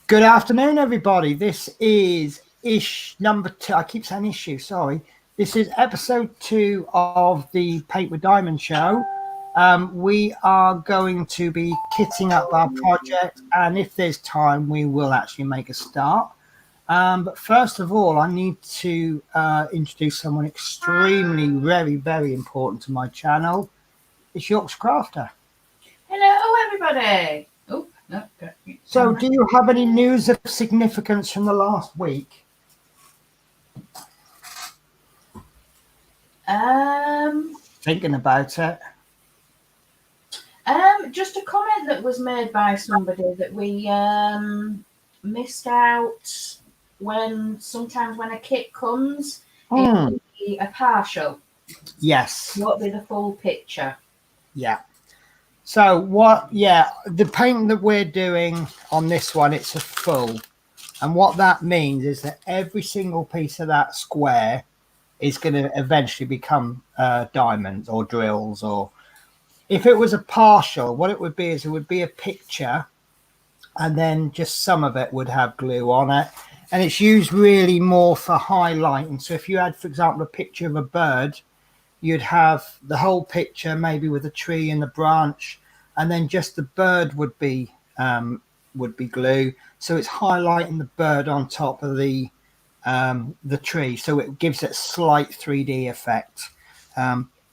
Good afternoon, everybody. This is number 2. I keep saying issue, sorry. This is episode 2 of the Paint with Diamond show. We are going to be kitting up our project, and if there's time, we will actually make a start. But first of all, I need to introduce someone extremely, very important to my channel. It's Yorkshire Crafter. Hello, everybody. Oh, no. So, do you have any news of significance from the last week? Thinking about it. Just a comment that was made by somebody that we missed out sometimes when a kit comes, it'll be a partial. Yes. It won't be the full picture. Yeah. So the paint that we're doing on this one, it's a full. And what that means is that every single piece of that square is going to eventually become diamonds or drills. Or if it was a partial, what it would be is it would be a picture and then just some of it would have glue on it. And it's used really more for highlighting. So if you had, for example, a picture of a bird, you'd have the whole picture maybe with a tree and the branch, and then just the bird would be glue. So it's highlighting the bird on top of the tree, so it gives it a slight 3D effect.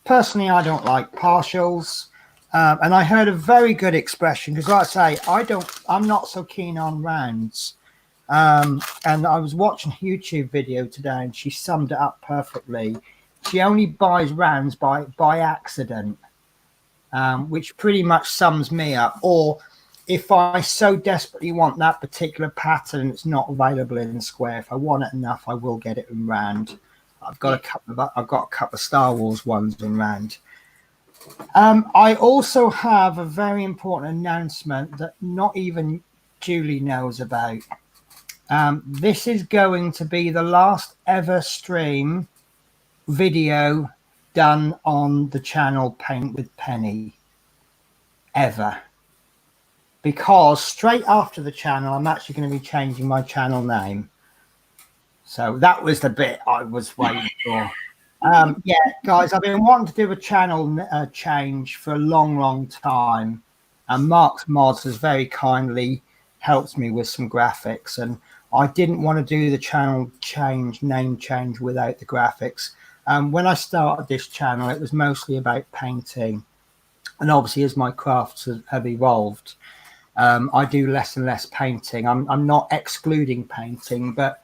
Personally, I don't like partials, and I heard a very good expression because, like I say, I'm not so keen on rounds. And I was watching a YouTube video today, and she summed it up perfectly. She only buys rounds by accident, which pretty much sums me up. Or if I so desperately want that particular pattern, it's not available in square. If I want it enough, I will get it in round. I've got a couple of Star Wars ones in round. I also have a very important announcement that not even Julie knows about. This is going to be the last ever stream video done on the channel Paint with Penny ever, because straight after the channel I'm actually going to be changing my channel name. So that was the bit I was waiting for. Yeah, guys, I've been wanting to do a channel change for a long time, and Mark's Mods has very kindly helped me with some graphics, and I didn't want to do the channel name change without the graphics. When I started this channel, it was mostly about painting, and obviously as my crafts have evolved, I do less and less painting. I'm not excluding painting, but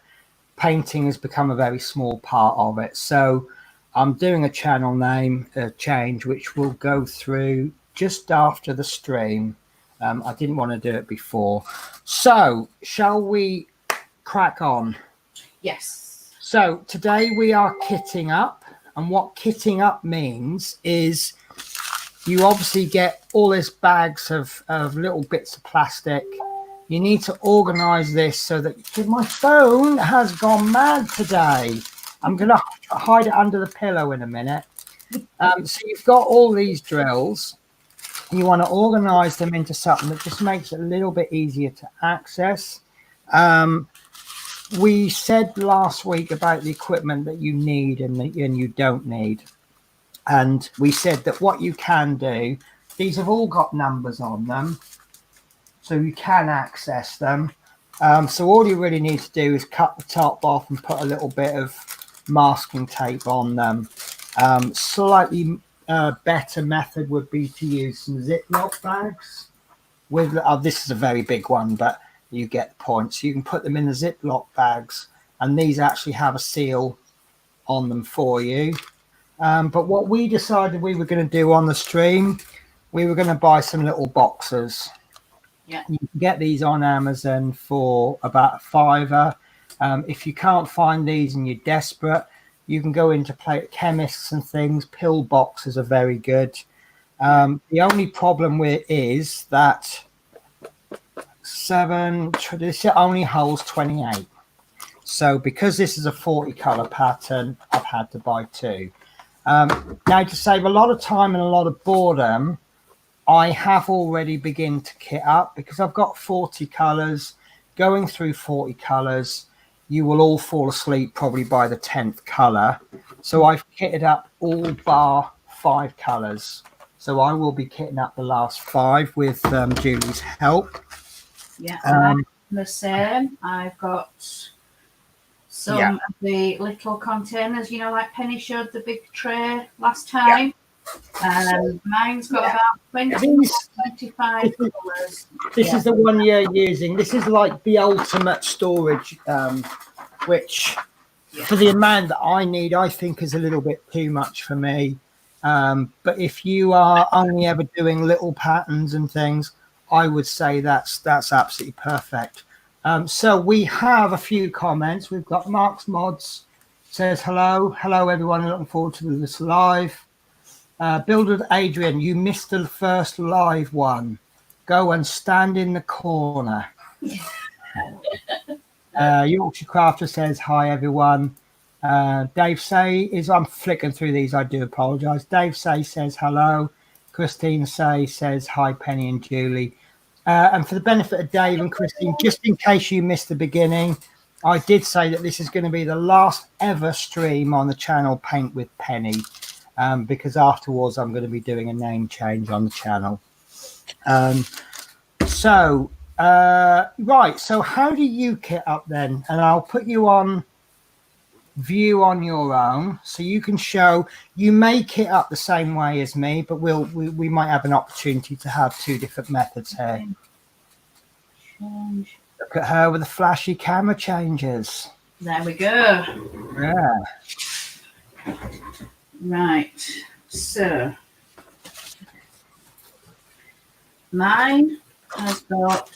painting has become a very small part of it. So I'm doing a channel name change, which will go through just after the stream. I didn't want to do it before. So shall we crack on? Yes. So today we are kitting up, and what kitting up means is you obviously get all these bags of little bits of plastic. You need to organize this so that my phone has gone mad today. I'm going to hide it under the pillow in a minute. So you've got all these drills. You want to organize them into something that just makes it a little bit easier to access. We said last week about the equipment that you need and you don't need. And we said that what you can do, these have all got numbers on them, so you can access them. So all you really need to do is cut the top off and put a little bit of masking tape on them. Slightly better method would be to use some Ziploc bags. This is a very big one, but you get the point. So you can put them in the Ziploc bags, and these actually have a seal on them for you. But what we decided we were going to do on the stream, we were going to buy some little boxes. Yeah. You can get these on Amazon for about £5. If you can't find these and you're desperate, you can go into chemists and things. Pill boxes are very good. The only problem with it is that this only holds 28. So because this is a 40 color pattern, I've had to buy 2. Now, to save a lot of time and a lot of boredom, I have already begun to kit up because I've got 40 colors going through 40 colours, you will all fall asleep probably by the 10th colour. So I've kitted up all bar 5 colours. So I will be kitting up the last 5 with Julie's help. Yeah, and I'm the same. I've got some of the little containers, you know, like Penny showed the big tray last time. Mine's got about 25 colours. This is the one you're using. This is like the ultimate storage, which for the amount that I need, I think is a little bit too much for me. But if you are only ever doing little patterns and things, I would say that's absolutely perfect. So we have a few comments. We've got Mark's Mods says hello everyone, looking forward to this live. Builder Adrian, you missed the first live one. Go and stand in the corner. Yorkshire Crafter says hi everyone. Dave Say is, I'm flicking through these, I do apologise. Dave Say says hello. Christine Say says hi Penny and Julie. And for the benefit of Dave and Christine, just in case you missed the beginning, I did say that this is going to be the last ever stream on the channel Paint with Penny, because afterwards I'm going to be doing a name change on the channel. Right, so how do you kit up then? And I'll put you on view on your own, so you can show. You may kit up the same way as me, but we might have an opportunity to have 2 different methods here. Look at her with the flashy camera changes. There we go. Yeah. Right, so mine has got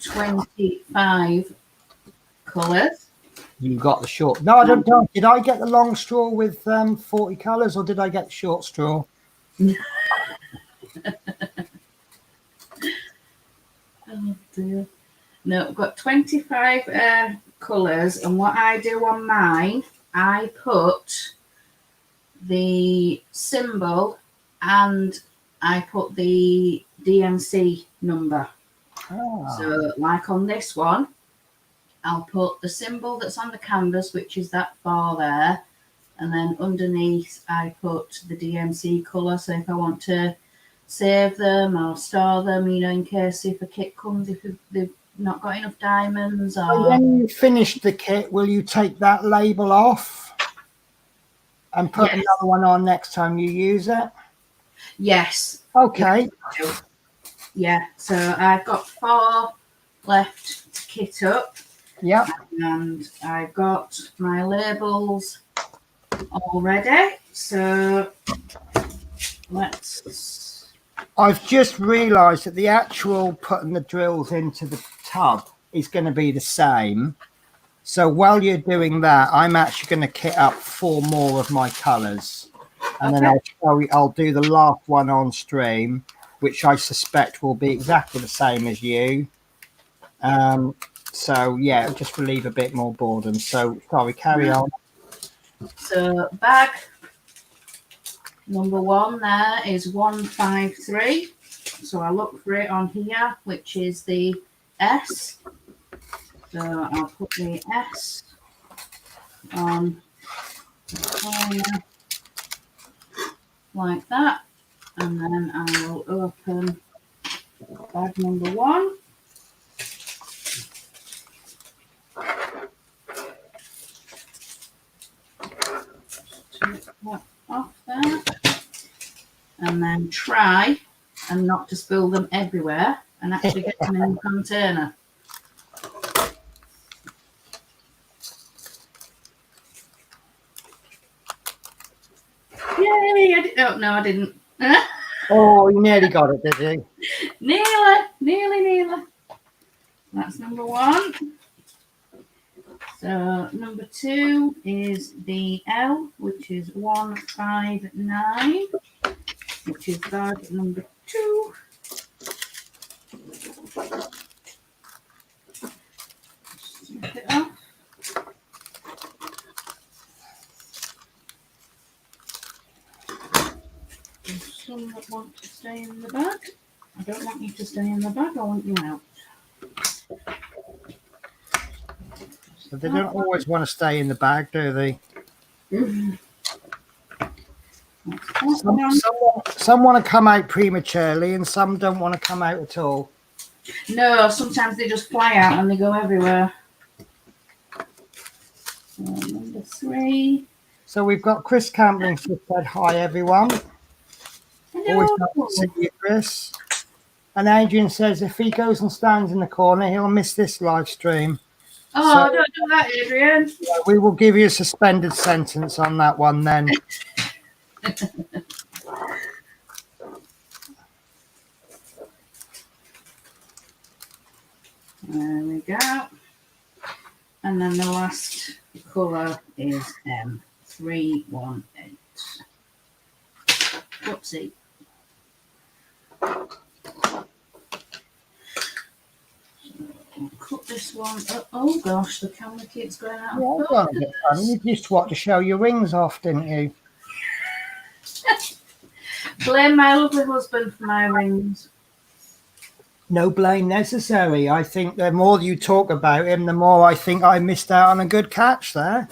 25 colours. You got the short. No, I don't. Did I get the long straw with 40 colours, or did I get the short straw? Oh dear. No, I've got 25 colours, and what I do on mine, I put the symbol and I put the DMC number. So like on this one, I'll put the symbol that's on the canvas, which is that bar there, and then underneath I put the DMC colour. So if I want to save them, I'll store them, you know, in case if a kit comes, if they've not got enough diamonds. Or when you finish the kit, will you take that label off and put another one on next time you use it? Yes. Okay. Yeah, so I've got 4 left to kit up. Yep. And I've got my labels all ready. So let's... I've just realised that the actual putting the drills into the tub is going to be the same. So while you're doing that, I'm actually going to kit up 4 more of my colours. And then I'll do the last one on stream, which I suspect will be exactly the same as you. So yeah, just relieve a bit more boredom. So sorry, carry on. So bag number 1 there is 153. So I look for it on here, which is the S. So I'll put the S on the corner like that, and then I will open bag number 1. Take that off there, and then try and not to spill them everywhere and actually get them in the container. Yay! Oh no, I didn't. Oh, you nearly got it, did you? Nearly. That's number 1. So number 2 is the L, which is 159, which is bag number 2. Strip it off. There's some that want to stay in the bag. I don't want you to stay in the bag, I want you out. But they don't always want to stay in the bag, do they? Some want to come out prematurely and some don't want to come out at all. No, sometimes they just fly out and they go everywhere. Number 3. So we've got Chris Campbell who said hi everyone. Hello. Always nice to see you, Chris. And Adrian says if he goes and stands in the corner, he'll miss this live stream. Oh, So, don't do that, Adrian. we will give you a suspended sentence on that one then. There we go. And then the last colour is M318. Whoopsie. Cut this one. Oh gosh, the camera keeps going out. Yeah, well, you just want to show your rings off, didn't you? Blame my lovely husband for my rings. No blame necessary. I think the more you talk about him, the more I think I missed out on a good catch there.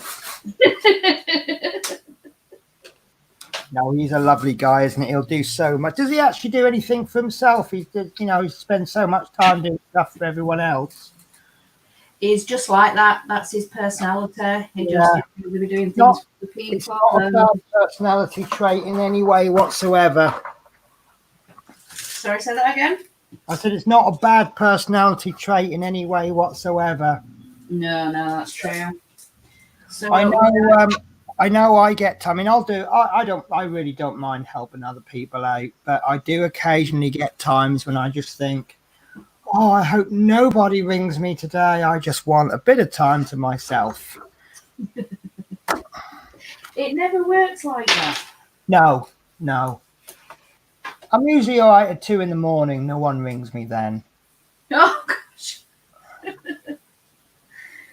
No, he's a lovely guy, isn't he? He'll do so much. Does he actually do anything for himself? He spends so much time doing stuff for everyone else. He's just like that. That's his personality. He just will be doing things for the people. It's not a bad personality trait in any way whatsoever. Sorry, say that again? I said it's not a bad personality trait in any way whatsoever. No, that's true. So I know I get time. I mean, I really don't mind helping other people out, but I do occasionally get times when I just think, oh, I hope nobody rings me today. I just want a bit of time to myself. It never works like that. No. I'm usually all right at 2 in the morning. No one rings me then. Oh, gosh.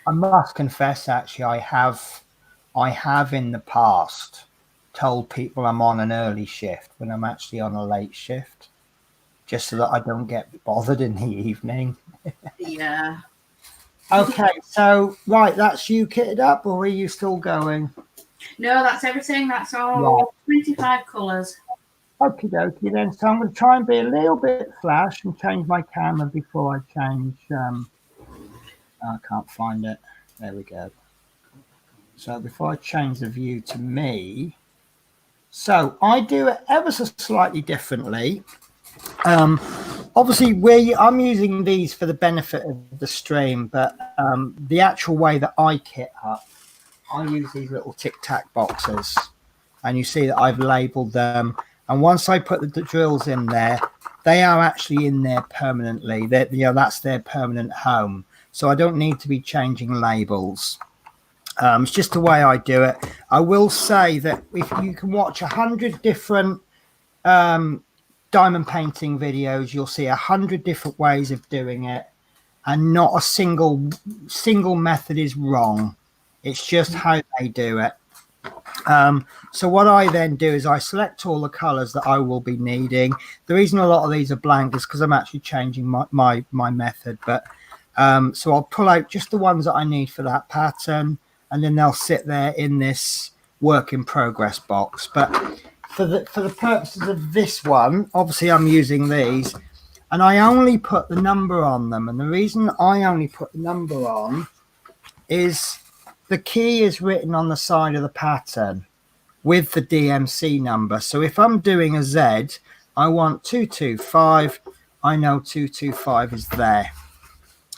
I must confess, actually, I have in the past told people I'm on an early shift when I'm actually on a late shift, just so that I don't get bothered in the evening. Yeah. Okay, so, right, that's you kitted up, or are you still going? No, that's everything. That's all 25 colours. Okie dokie then. So I'm going to try and be a little bit flash and change my camera before I change. I can't find it. There we go. So before I change the view to me, so I do it ever so slightly differently. Obviously, I'm using these for the benefit of the stream, but the actual way that I kit up, I use these little tic-tac boxes, and you see that I've labelled them. And once I put the drills in there, they are actually in there permanently. That's their permanent home. So I don't need to be changing labels. It's just the way I do it. I will say that if you can watch 100 different diamond painting videos, you'll see 100 different ways of doing it, and not a single method is wrong. It's just how they do it. So what I then do is I select all the colors that I will be needing. The reason a lot of these are blank is because I'm actually changing my method, but so I'll pull out just the ones that I need for that pattern, and then they'll sit there in this work in progress box. But for the purposes of this one, obviously I'm using these, and I only put the number on them. And the reason I only put the number on is the key is written on the side of the pattern with the DMC number. So if I'm doing a Z, I want 225. I know 225 is there.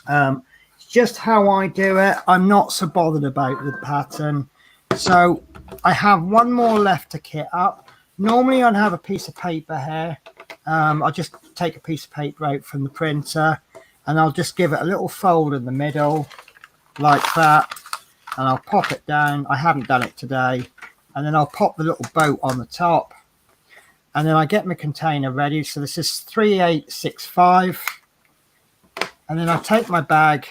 It's just how I do it. I'm not so bothered about the pattern. So I have one more left to kit up. Normally I'd have a piece of paper here. I'll just take a piece of paper out from the printer, and I'll just give it a little fold in the middle like that, and I'll pop it down. I haven't done it today. And then I'll pop the little boat on the top, and then I get my container ready. So this is 3865, and then I take my bag,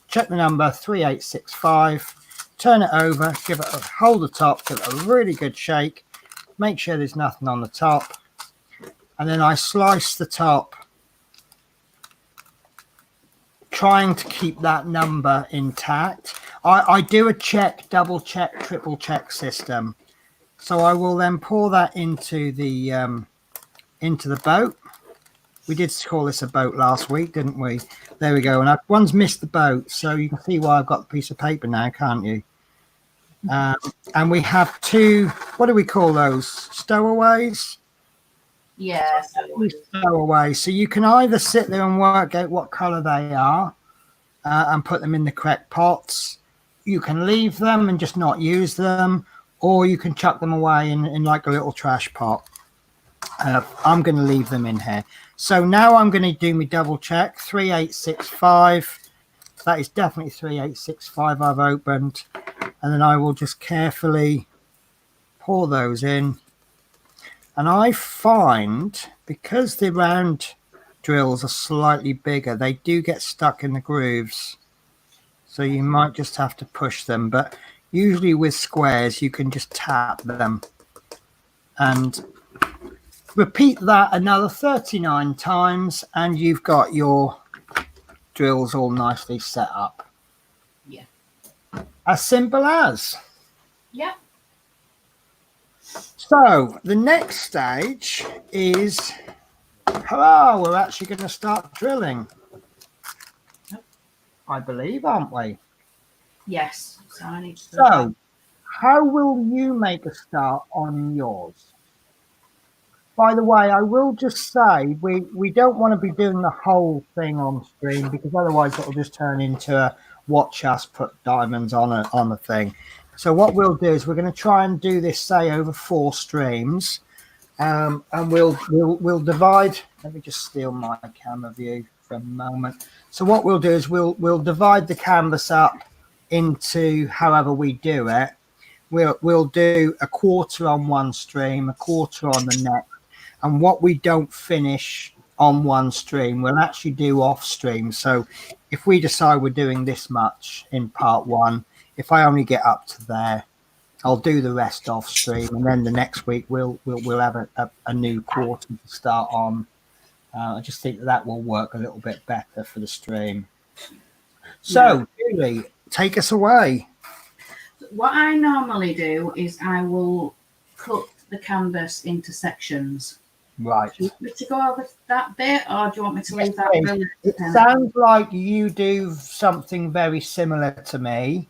check the number 3865, turn it over, give it hold the top, give it a really good shake, make sure there's nothing on the top, and then I slice the top, trying to keep that number intact. I do a check, double check, triple check system. So I will then pour that into the boat. We did call this a boat last week, didn't we? There we go. And one's missed the boat, so you can see why I've got the piece of paper now, can't you? And we have two, what do we call those? Stowaways? Yeah. Stowaways. So you can either sit there and work out what colour they are and put them in the correct pots. You can leave them and just not use them, or you can chuck them away in like a little trash pot. I'm going to leave them in here. So now I'm going to do my double check. 3865. That is definitely 3865 I've opened. And then I will just carefully pour those in. And I find, because the round drills are slightly bigger, they do get stuck in the grooves. So you might just have to push them. But usually with squares, you can just tap them. And repeat that another 39 times, and you've got your drills all nicely set up. Yeah. As simple as. Yeah. So the next stage is, hello, we're actually going to start drilling. I believe, aren't we? Yes. So I need to. So, how will you make a start on yours? By the way, I will just say we don't want to be doing the whole thing on stream, because otherwise it'll just turn into a watch us put diamonds on a thing. So what we'll do is we're going to try and do this, say, over 4 streams, and we'll divide. Let me just steal my camera view for a moment. So what we'll do is we'll divide the canvas up into however we do it. We'll do a quarter on one stream, a quarter on the next. And what we don't finish on one stream, we'll actually do off stream. So if we decide we're doing this much in part 1, if I only get up to there, I'll do the rest off stream. And then the next week we'll have a new quarter to start on. I just think that will work a little bit better for the stream. So, Julie, take us away. What I normally do is I will cut the canvas into sections. Right. Do you want me to go over that bit, or do you want me to leave that? It sounds like you do something very similar to me,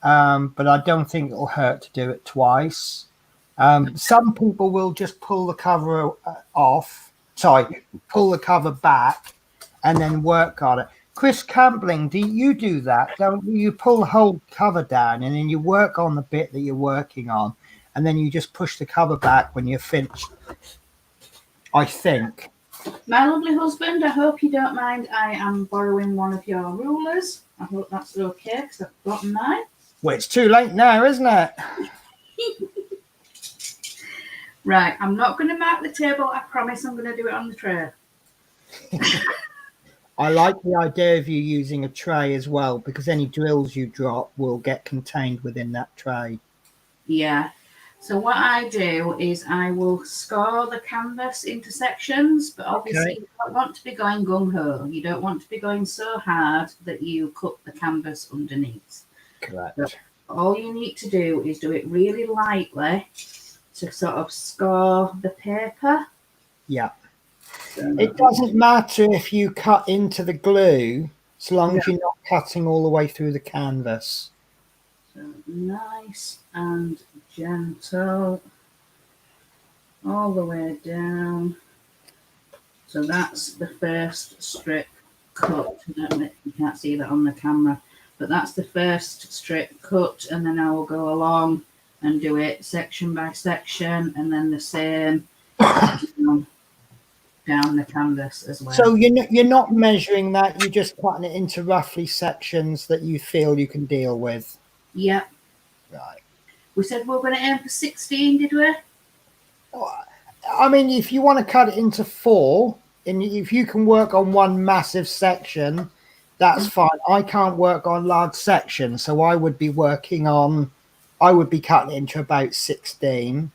but I don't think it'll hurt to do it twice. Some people will just pull the cover off. Sorry, pull the cover back and then work on it. Chris Campling, do you do that? Don't you? You pull the whole cover down and then you work on the bit that you're working on, and then you just push the cover back when you're finished, I think. My lovely husband, I hope you don't mind. I am borrowing one of your rulers. I hope that's okay, because I've got mine. Well, it's too late now, isn't it? Right, I'm not going to mark the table. I promise I'm going to do it on the tray. I like the idea of you using a tray as well, because any drills you drop will get contained within that tray. Yeah. So what I do is I will score the canvas into sections, but obviously you don't want to be going gung-ho. You don't want to be going so hard that you cut the canvas underneath. Correct. So all you need to do is do it really lightly to sort of score the paper. Yeah. It doesn't matter if you cut into the glue, so long as you're not cutting all the way through the canvas. So nice and gentle all the way down. So that's the first strip cut. You can't see that on the camera, but that's the first strip cut, and then I will go along and do it section by section, and then the same down the canvas as well. So you're not measuring that, you're just cutting it into roughly sections that you feel you can deal with. Yep. Right. We said we were going to aim for 16, did we? I mean, if you want to cut it into 4, and if you can work on one massive section, that's fine. I can't work on large sections, so I would be cutting it into about 16.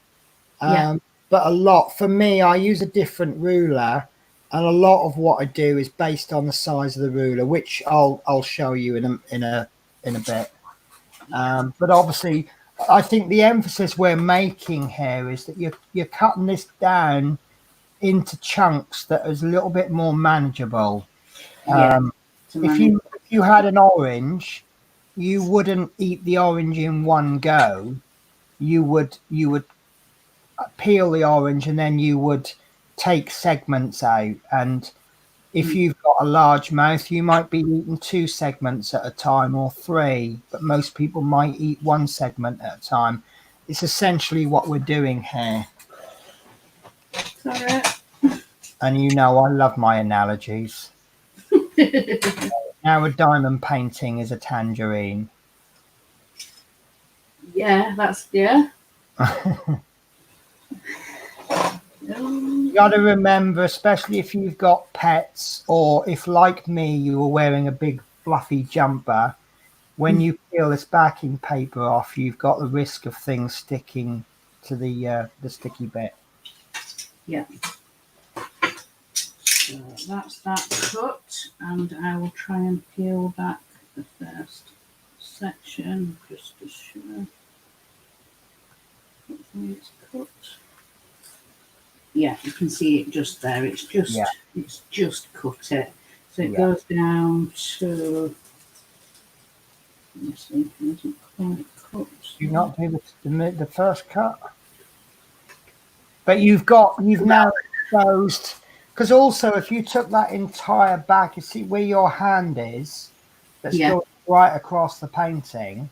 But for me, I use a different ruler, and a lot of what I do is based on the size of the ruler, which I'll show you in a bit. But obviously, I think the emphasis we're making here is that you're cutting this down into chunks that is a little bit more manageable. Yeah. If you had an orange, you wouldn't eat the orange in one go. You would peel the orange and then you would take segments out. And if you've got a large mouth, you might be eating 2 segments at a time or 3, but most people might eat 1 segment at a time. It's essentially what we're doing here. Sorry. And you know I love my analogies. Now a diamond painting is a tangerine. Yeah, that's yeah. You got to remember, especially if you've got pets, or if, like me, you were wearing a big fluffy jumper, when you peel this backing paper off, you've got the risk of things sticking to the sticky bit. Yeah. So that's that cut, and I will try and peel back the first section just to show. Hopefully it's cut. Yeah, you can see it just there. It's just cut it. So it goes down to. Let me see if it isn't quite cut. Do you not do the first cut? But you've now exposed, because also if you took that entire back, you see where your hand is, that's going right across the painting.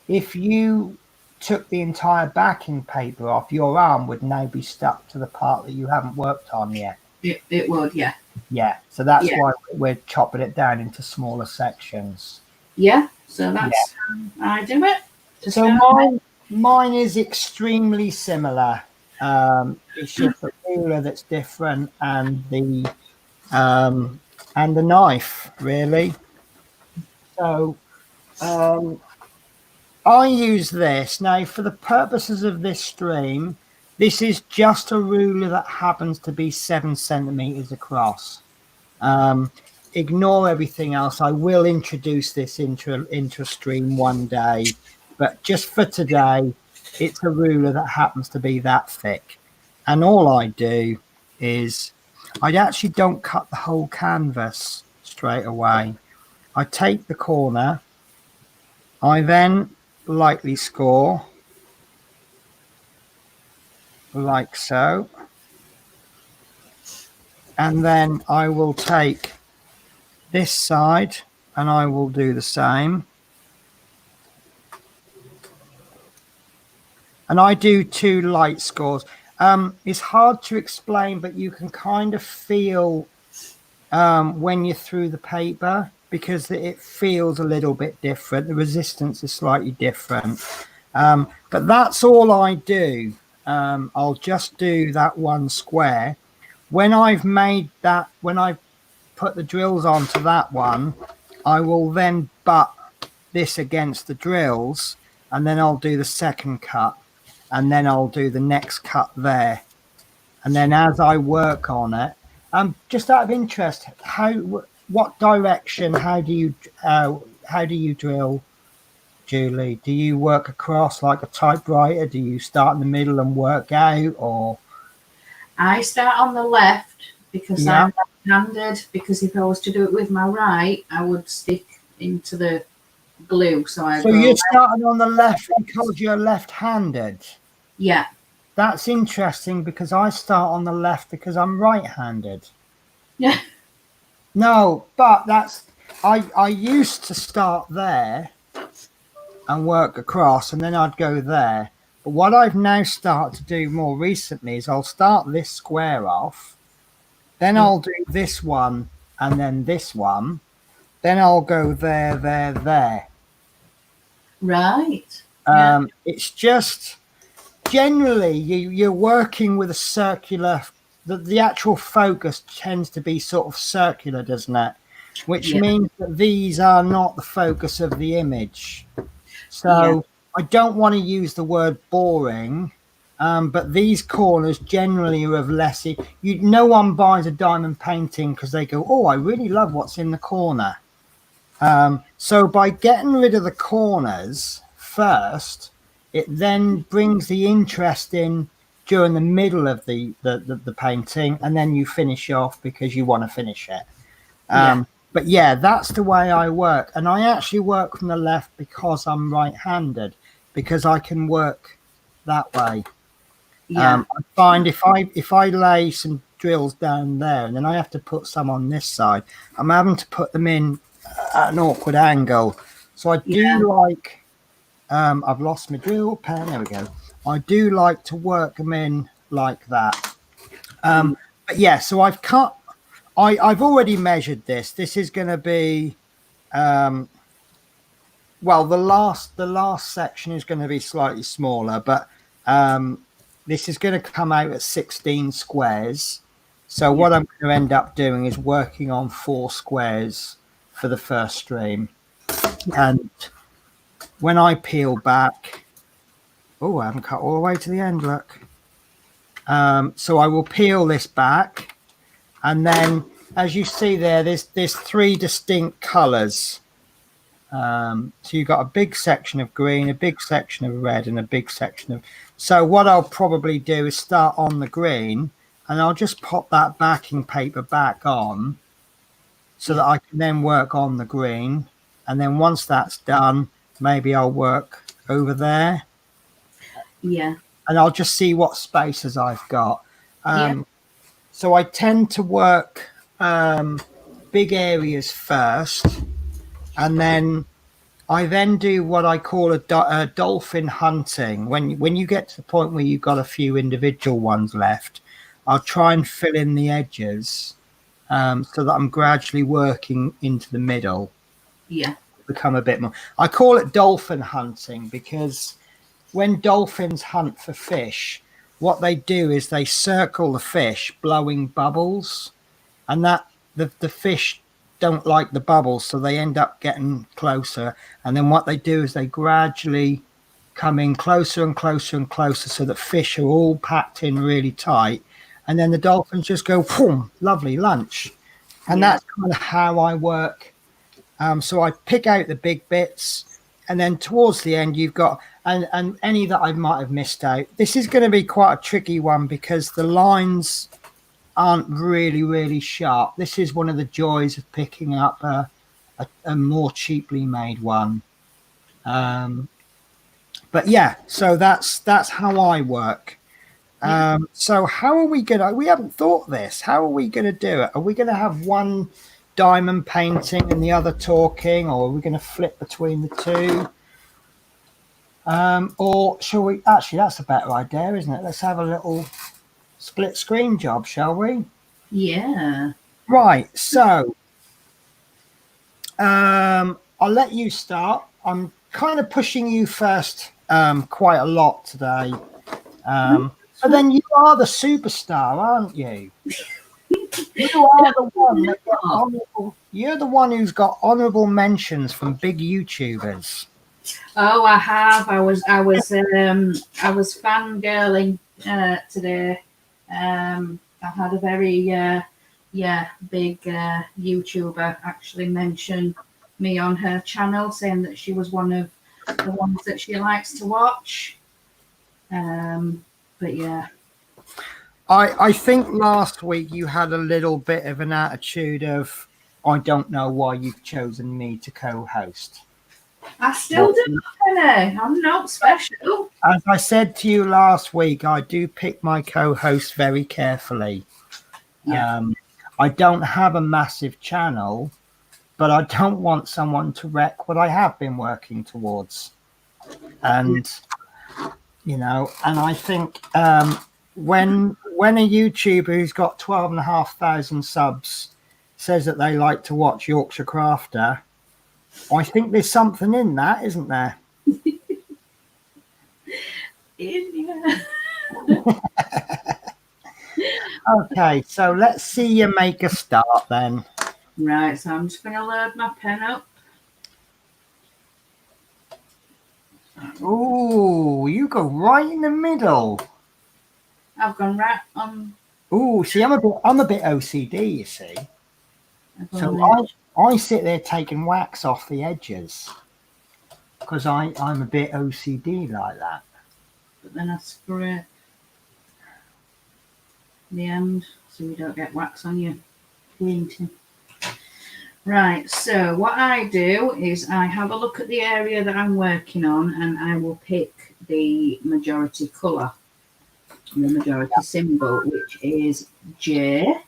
If you took the entire backing paper off, your arm would now be stuck to the part that you haven't worked on yet. It would, yeah. Yeah, so that's why we're chopping it down into smaller sections. Yeah, so that's how I do it. So mine is extremely similar. It's just the ruler that's different, and the knife, really. So I use this now for the purposes of this stream. This is just a ruler that happens to be 7 centimeters across. Ignore everything else. I will introduce this into a stream one day, but just for today, it's a ruler that happens to be that thick. And all I do is I actually don't cut the whole canvas straight away. I take the corner, I then lightly score like so, and then I will take this side and I will do the same, and I do 2 light scores. It's hard to explain, but you can kind of feel when you're through the paper, because it feels a little bit different. The resistance is slightly different, but that's all I do. I'll just do that 1 square. When I've made that, when I put the drills onto that one, I will then butt this against the drills, and then I'll do the second cut, and then I'll do the next cut there. And then as I work on it, just out of interest, what direction, how do you drill, Julie? Do you work across like a typewriter? Do you start in the middle and work out, or? I start on the left because I'm left-handed, because if I was to do it with my right, I would stick into the glue. So you're starting on the left because you're left-handed? Yeah. That's interesting, because I start on the left because I'm right-handed. Yeah. No, but I used to start there and work across, and then I'd go there. But what I've now started to do more recently is I'll start this square off, then I'll do this one, and then this one, then I'll go there, there, there. Right. It's just generally you're working with a circular. The actual focus tends to be sort of circular, doesn't it? Which means that these are not the focus of the image. So I don't want to use the word boring, but these corners generally are of less. No one buys a diamond painting because they go, "Oh, I really love what's in the corner." So by getting rid of the corners first, it then brings the interest in during the middle of the painting, and then you finish off because you want to finish it. But yeah, that's the way I work. And I actually work from the left because I'm right-handed, because I can work that way. I find if I lay some drills down there and then I have to put some on this side, I'm having to put them in at an awkward angle. So I do like, I've lost my drill pen. There we go. I do like to work them in like that. But yeah, so I've cut. I've already measured this. This is going to be, well, the last section is going to be slightly smaller, but this is going to come out at 16 squares. So what I'm going to end up doing is working on 4 squares for the first stream. And when I peel back, oh, I haven't cut all the way to the end, look. So I will peel this back, and then as you see there's 3 distinct colors. So you've got a big section of green, a big section of red, and a big section of... So what I'll probably do is start on the green, and I'll just pop that backing paper back on so that I can then work on the green. And then once that's done, maybe I'll work over there. Yeah. And I'll just see what spaces I've got. So I tend to work big areas first, and then I then do what I call a dolphin hunting. When you get to the point where you've got a few individual ones left, I'll try and fill in the edges so that I'm gradually working into the middle. Yeah. Become a bit more. I call it dolphin hunting because when dolphins hunt for fish, what they do is they circle the fish, blowing bubbles, and that the fish don't like the bubbles, so they end up getting closer. And then what they do is they gradually come in closer and closer and closer, so that fish are all packed in really tight. And then the dolphins just go, boom, lovely lunch. And that's kind of how I work. So I pick out the big bits, and then towards the end you've got and any that I might have missed out. This is going to be quite a tricky one because the lines aren't really sharp. This is one of the joys of picking up a more cheaply made one. But yeah, so that's how I work. So how are we gonna, we haven't thought this, how are we gonna do it? Are we gonna have one diamond painting and the other talking, or are we gonna flip between the two? Or shall we, actually that's a better idea, isn't it? Let's have a little split screen job, shall we? Yeah. Right, so I'll let you start. I'm kind of pushing you first quite a lot today. But then you are the superstar, aren't you? You are the one that got honorable, you're the one who's got honorable mentions from big YouTubers. Oh, I have. I was fangirling today. I had a very big YouTuber actually mention me on her channel, saying that she was one of the ones that she likes to watch. But yeah. I think last week you had a little bit of an attitude of, I don't know why you've chosen me to co-host. I still do, Penny. I'm not special. As I said to you last week, I do pick my co-hosts very carefully. Yeah. I don't have a massive channel, but I don't want someone to wreck what I have been working towards. And, you know, and I think when a YouTuber who's got 12,500 subs says that they like to watch Yorkshire Crafter, I think there's something in that, isn't there? Yeah. Okay, so let's see you make a start then. Right, so I'm just going to load my pen up. Ooh, you go right in the middle. I've gone right on. Ooh, see, I'm a bit OCD, you see. So I sit there taking wax off the edges because I'm a bit OCD like that. But then I scrape the end so you don't get wax on your painting. Right, so what I do is I have a look at the area that I'm working on and I will pick the majority colour, the majority symbol, which is J,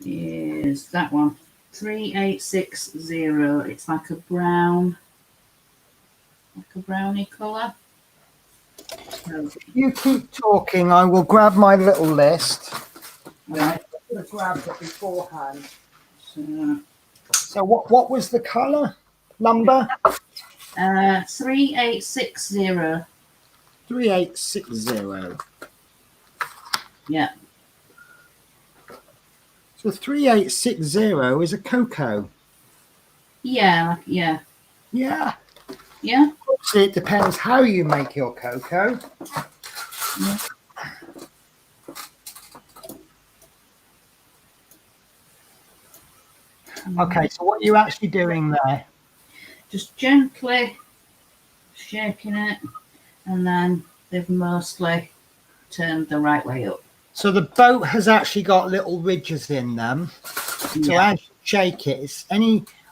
is that one, 3860. It's like a brown, like a brownie colour. So, You keep talking, I will grab my little list. right, I should have grabbed it beforehand. so, So what was the colour? Number? 3860. 3860. Yeah. So 3860 is a cocoa. Yeah, yeah. Yeah. Yeah. Obviously, it depends how you make your cocoa. Yeah. Okay, so what are you actually doing there? Just gently shaking it, and then they've mostly turned the right way up. So the boat has actually got little ridges in them. So Yeah. as you shake it,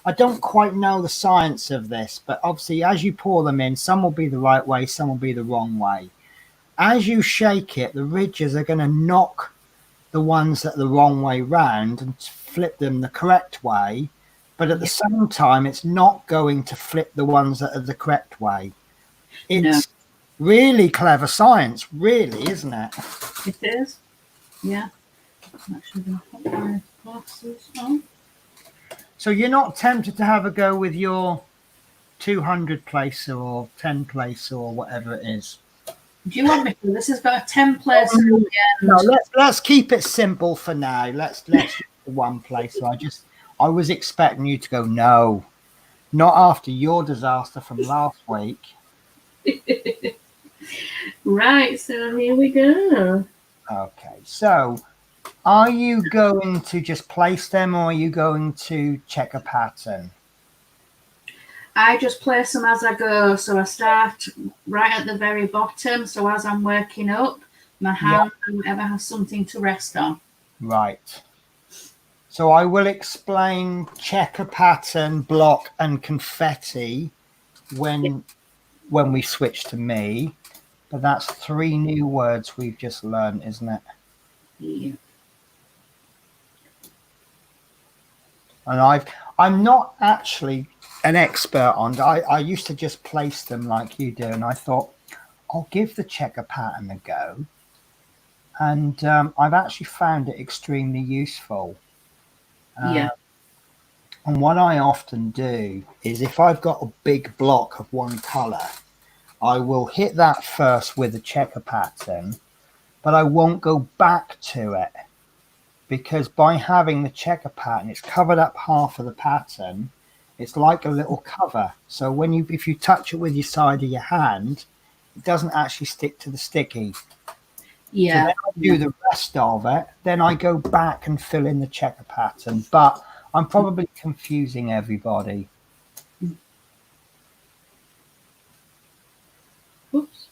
I don't quite know the science of this, but obviously as you pour them in, some will be the right way, some will be the wrong way. As you shake it, the ridges are going to knock the ones that are the wrong way round and flip them the correct way. But at the same time, it's not going to flip the ones that are the correct way. It's really clever science, really, isn't it? It is. Yeah. I'm actually going to put my glasses on. So you're not tempted to have a go with your 200 placer or 10 placer or whatever it is? Do you want me to? This has got a 10 place at the end. No, let's keep it simple for now. Let's use the one placer. I was expecting you to go, no, not after your disaster from last week. Right, so here we go. Okay, so are you going to just place them or are you going to check a pattern? I just place them as I go. So I start right at the very bottom. So as I'm working up, my hand and whatever has something to rest on. Right. So I will explain checker pattern, block and confetti when we switch to me. But that's 3 new words we've just learned, isn't it? Yeah. And I'm not actually an expert on. I used to just place them like you do, and I thought I'll give the checker pattern a go. And I've actually found it extremely useful. Yeah. And what I often do is if I've got a big block of one color, I will hit that first with a checker pattern, but I won't go back to it because by having the checker pattern, it's covered up half of the pattern. It's like a little cover. So if you touch it with your side of your hand, it doesn't actually stick to the sticky. Yeah. So then I do the rest of it. Then I go back and fill in the checker pattern. But I'm probably confusing everybody. Oops.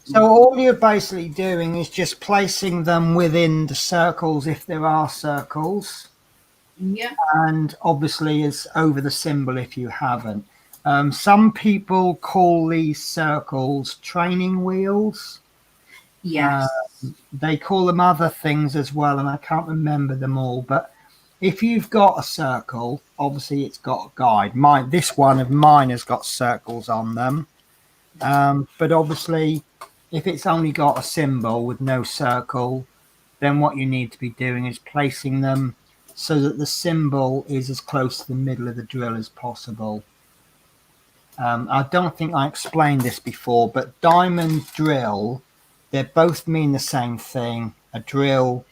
So all you're basically doing is just placing them within the circles if there are circles. Yeah. And obviously is over the symbol if you haven't. Some people call these circles training wheels. Yes. They call them other things as well, and I can't remember them all. But if you've got a circle, obviously it's got a guide. This one of mine has got circles on them. But obviously, if it's only got a symbol with no circle, then what you need to be doing is placing them so that the symbol is as close to the middle of the drill as possible. I don't think I explained this before, but diamond drill, they both mean the same thing. A drill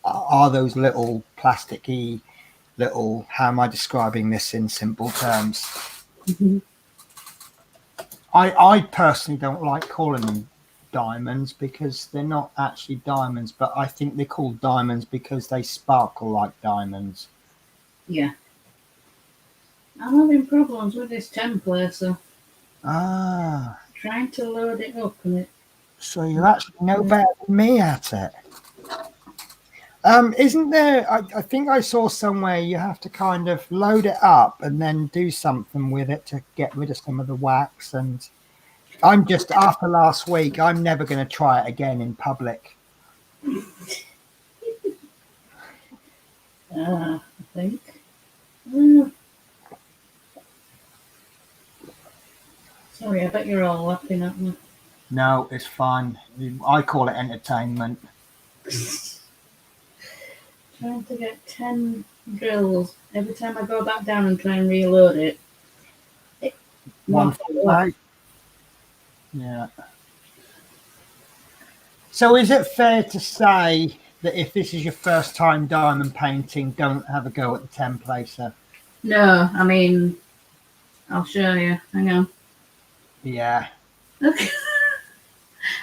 are those little plasticky little, how am I describing this in simple terms? Mm-hmm. I personally don't like calling them diamonds because they're not actually diamonds, but I think they're called diamonds because they sparkle like diamonds. Yeah. I'm having problems with this templator. Ah, Trying to load it up and it. so you're actually no better than me at it. Isn't there? I think I saw somewhere you have to kind of load it up and then do something with it to get rid of some of the wax. And I'm just after last week, I'm never going to try it again in public. I think. Mm. Sorry, I bet you're all laughing at me. No, it's fun. I call it entertainment. Trying to get 10 drills. Every time I go back down and try and reload it, One won't. Yeah. So is it fair to say that if this is your first time diamond painting, don't have a go at the templator? No, I mean, I'll show you. Hang on. Yeah. Okay.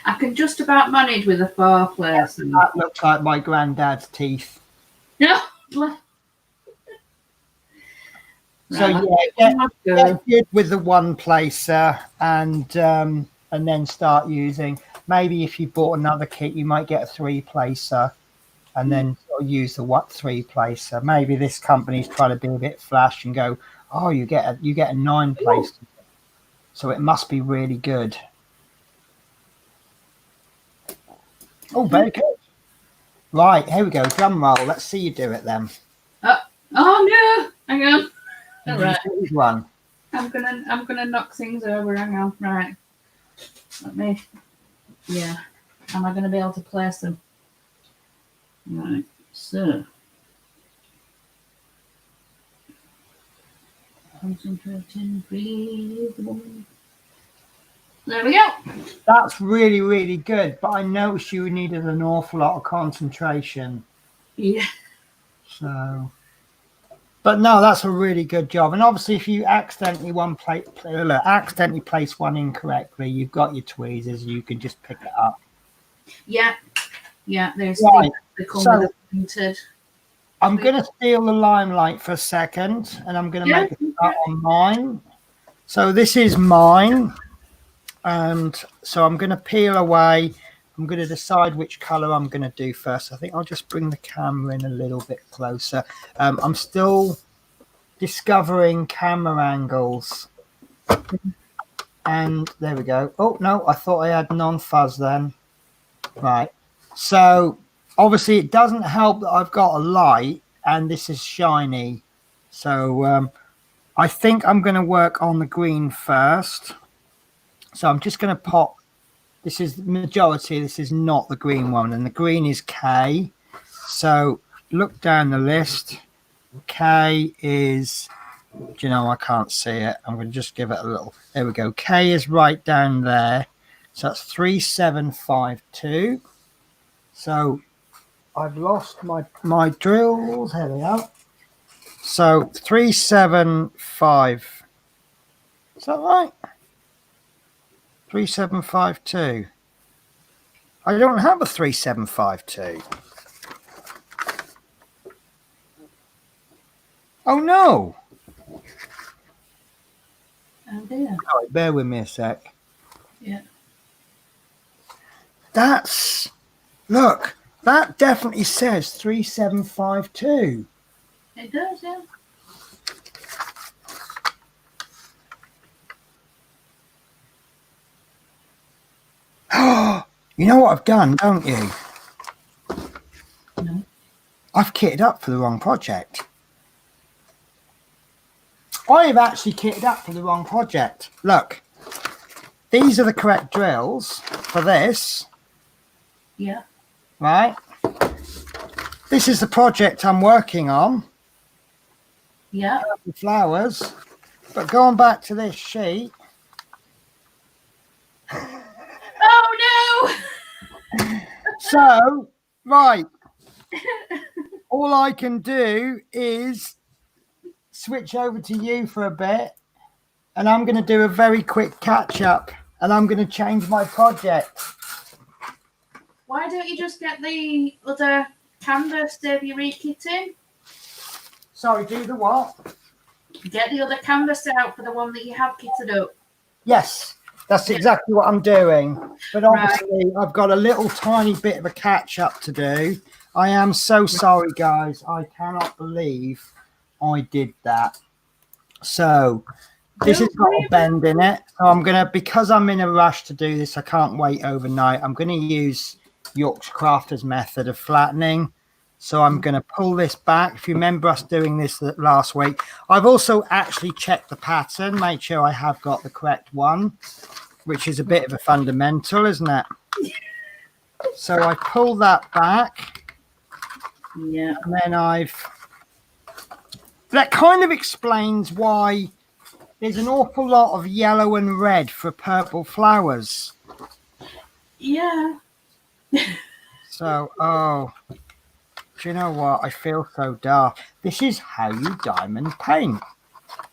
I can just about manage with a 4-person. That looks like my granddad's teeth. No. So get good with the one placer and then start using. Maybe if you bought another kit, you might get a 3-placer and then use the 3-placer. Maybe this company's trying to be a bit flash and go, oh, you get a 9-placer, so it must be really good. Oh, very good. Right, here we go. Drum roll. Let's see you do it then. Oh no! Hang on. All right. One. I'm gonna knock things over. Hang on. Right. Let me. Yeah. Am I gonna be able to place them? Right. So. Concentrating, breathe. There we go. That's really, really good. But I noticed you needed an awful lot of concentration. Yeah. So, but no, that's a really good job. And obviously, if you accidentally place one incorrectly, you've got your tweezers. You can just pick it up. Yeah. Yeah. There's right. They come with a printed. I'm going to steal the limelight for a second, and I'm going to make a start on mine. So this is mine. And so I'm going to peel away. I'm going to decide which color I'm going to do first. I think I'll just bring the camera in a little bit closer. I'm still discovering camera angles. And there we go. Oh, no, I thought I had non-fuzz then. Right. So obviously it doesn't help that I've got a light and this is shiny. So I think I'm going to work on the green first. So I'm just going to pop, this is the majority, this is not the green one, and the green is K. So look down the list. K is, do you know, I can't see it. I'm going to just give it a little, there we go. K is right down there. So that's 3752. So I've lost my drills. Here we are. So 375. Is that right? 3752. I don't have a 3752. Oh no. Oh dear. All right, bear with me a sec. Yeah. That's, look, that definitely says 3752. It does, yeah. You know what I've done, don't you? No. I've kitted up for the wrong project. I've actually kitted up for the wrong project. Look, these are the correct drills for this. Yeah. Right? This is the project I'm working on. Yeah. The flowers. But going back to this sheet. Oh no! So, right. All I can do is switch over to you for a bit. And I'm going to do a very quick catch up. And I'm going to change my project. Why don't you just get the other canvas to be rekitting? Sorry, do the what? Get the other canvas out for the one that you have kitted up. Yes, that's exactly what I'm doing. But obviously, I've got a little tiny bit of a catch up to do. I am so sorry, guys. I cannot believe I did that. So this has got a bend in it. So I'm going to, because I'm in a rush to do this, I can't wait overnight. I'm going to use Yorkshire Crafter's method of flattening. So I'm going to pull this back. If you remember us doing this last week, I've also actually checked the pattern, made sure I have got the correct one, which is a bit of a fundamental, isn't it? So I pull that back. Yeah. And then that kind of explains why there's an awful lot of yellow and red for purple flowers. Yeah. So, do you know what? I feel so daft. This is how you diamond paint.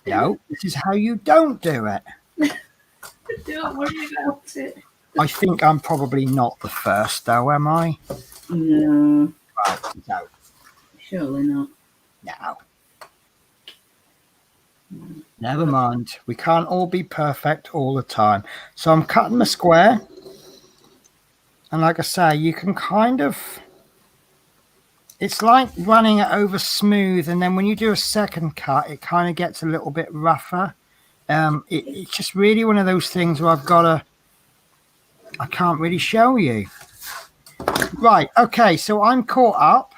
No, this is how you don't do it. Don't worry about it. I think I'm probably not the first, though, am I? No. Right, no. Surely not. No. Never mind. We can't all be perfect all the time. So I'm cutting the square. And like I say, you can kind of... It's like running it over smooth, and then when you do a second cut, it kind of gets a little bit rougher. It's just really one of those things where I can't really show you. Right, okay, so I'm caught up.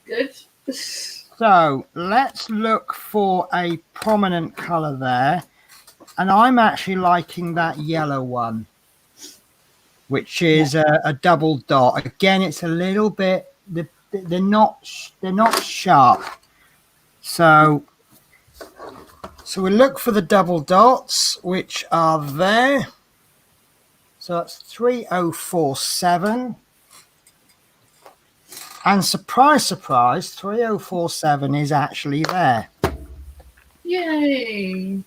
Good. So let's look for a prominent colour there. And I'm actually liking that yellow one, which is a double dot. Again, it's a little bit... They're not sharp, so we look for the double dots, which are there. So that's 3047, and surprise 3047 is actually there. Yay.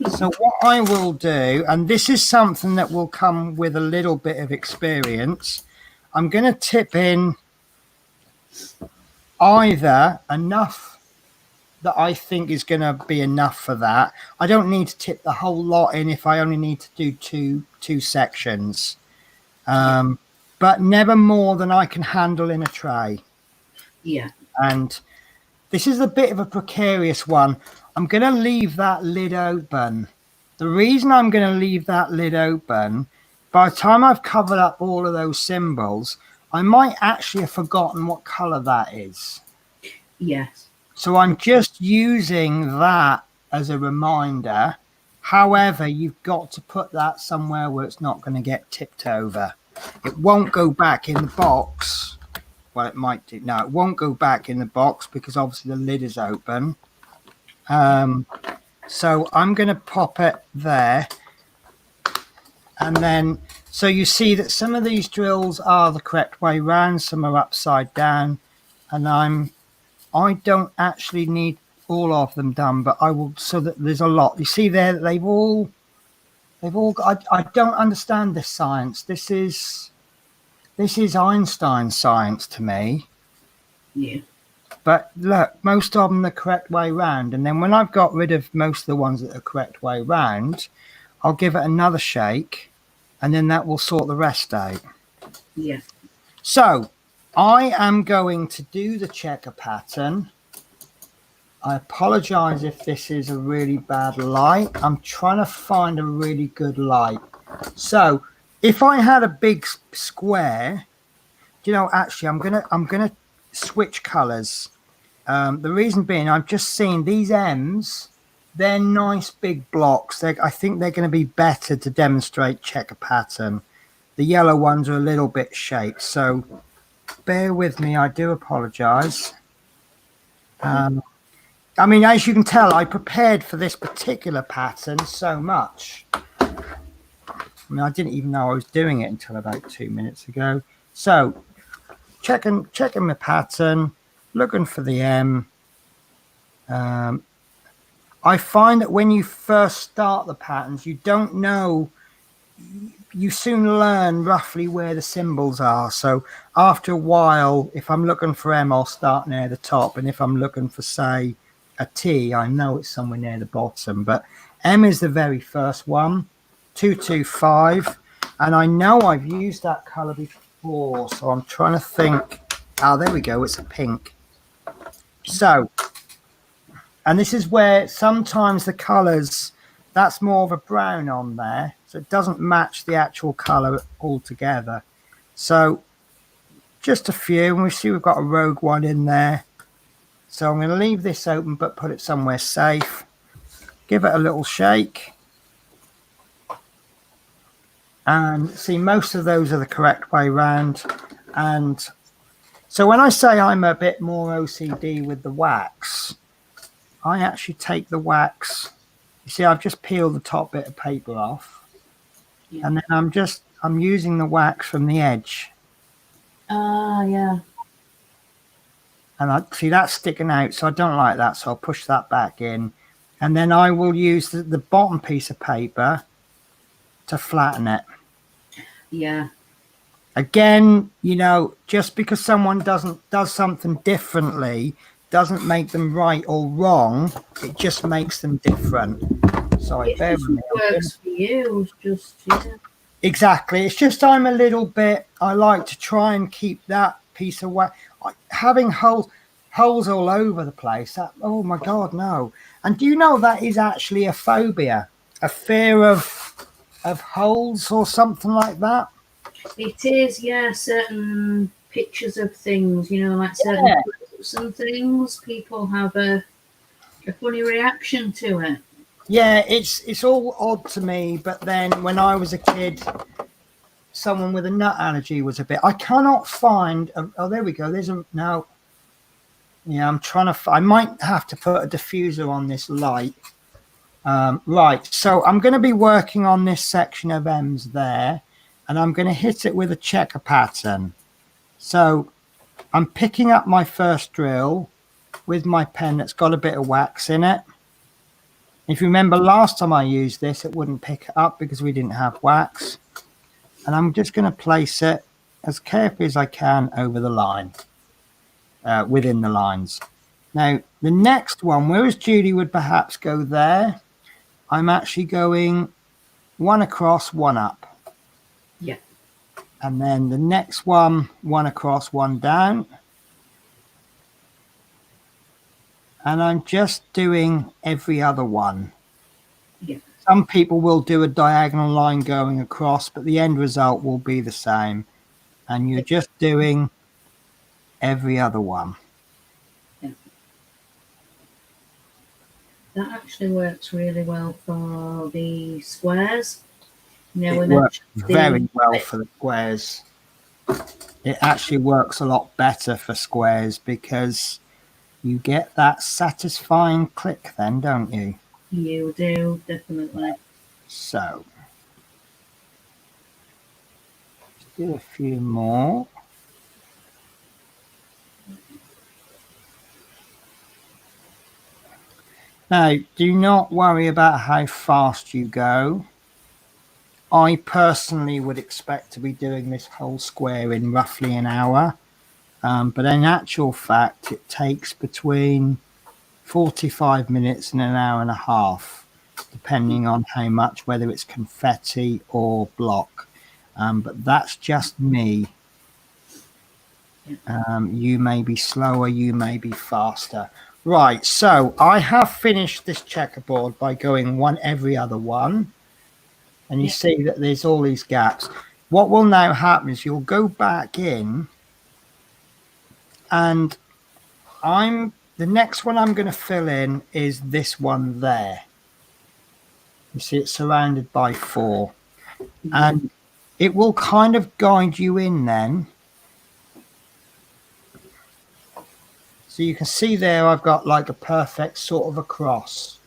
So what I will do, and this is something that will come with a little bit of experience, I'm going to tip in either enough that I think is going to be enough for that. I don't need to tip the whole lot in if I only need to do two sections, but never more than I can handle in a tray. Yeah. And this is a bit of a precarious one. I'm going to leave that lid open. The reason I'm going to leave that lid open, by the time I've covered up all of those symbols, I might actually have forgotten what color that is. Yes. So I'm just using that as a reminder. However, you've got to put that somewhere where it's not going to get tipped over. It won't go back in the box. Well, it might do. No, it won't go back in the box because obviously the lid is open. So I'm going to pop it there. And then, so you see that some of these drills are the correct way round, some are upside down, and I don't actually need all of them done, but I will, so that there's a lot. You see there that they've all got, I don't understand this science. This is Einstein's science to me. Yeah. But look, most of them the correct way round, and then when I've got rid of most of the ones that are the correct way round, I'll give it another shake, and then that will sort the rest out. Yeah. So I am going to do the checker pattern. I apologize if this is a really bad light. I'm trying to find a really good light. So if I had a big square, you know, actually I'm gonna switch colors. The reason being, I've just seen these M's. They're nice big blocks. I think they're going to be better to demonstrate checker pattern. The yellow ones are a little bit shaped, so bear with me. I do apologize. I mean, as you can tell, I prepared for this particular pattern so much. I mean, I didn't even know I was doing it until about 2 minutes ago. So checking the pattern, looking for the M. I find that when you first start the patterns, you don't know. you soon learn roughly where the symbols are. So after a while, if I'm looking for M, I'll start near the top, and if I'm looking for, say, a T, I know it's somewhere near the bottom. But M is the very first one, 225, and I know I've used that color before, so I'm trying to think. Oh, there we go, it's a pink. So, and this is where sometimes the colors, that's more of a brown on there, so it doesn't match the actual color altogether. So just a few, and we see we've got a rogue one in there. So I'm going to leave this open but put it somewhere safe. Give it a little shake. And see, most of those are the correct way round. And so when I say I'm a bit more OCD with the wax, I actually take the wax. You see, I've just peeled the top bit of paper off. Yeah. And then I'm using the wax from the edge. Yeah. And I see that's sticking out, so I don't like that, so I'll push that back in. And then I will use the bottom piece of paper to flatten it. Yeah. Again, you know, just because someone does something differently doesn't make them right or wrong. It just makes them different. Sorry, bear with me. It works for you. Just, yeah. Exactly. It's just I like to try and keep that piece of wax. Having holes all over the place. Oh my God, no. And do you know that is actually a phobia, a fear of holes or something like that? It is, yeah. Certain pictures of things, you know, like certain some things, people have a funny reaction to it. Yeah, it's all odd to me. But then when I was a kid, someone with a nut allergy was a bit. I cannot find. Oh, there we go. There's a now. Yeah, I'm trying to. I might have to put a diffuser on this light. Right. So I'm going to be working on this section of M's there, and I'm going to hit it with a checker pattern. So I'm picking up my first drill with my pen that's got a bit of wax in it. If you remember last time I used this, it wouldn't pick it up because we didn't have wax. And I'm just going to place it as carefully as I can over the line, within the lines. Now, the next one, whereas Judy would perhaps go there, I'm actually going one across, one up. Yeah. And then the next one across, one down. And I'm just doing every other one. Yeah. Some people will do a diagonal line going across, but the end result will be the same. And you're just doing every other one. Yeah. That actually works really well for the squares. You know, it works very well for the squares. It actually works a lot better for squares because you get that satisfying click then, don't you? You do, definitely. So, let's do a few more. Now, do not worry about how fast you go. I personally would expect to be doing this whole square in roughly an hour. But in actual fact, it takes between 45 minutes and an hour and a half, depending on how much, whether it's confetti or block. But that's just me. You may be slower, you may be faster. Right, so I have finished this checkerboard by going one every other one. And you see that there's all these gaps. What will now happen is you'll go back in, and the next one I'm going to fill in is this one there. You see it's surrounded by 4. And it will kind of guide you in then. So you can see there I've got like a perfect sort of a cross.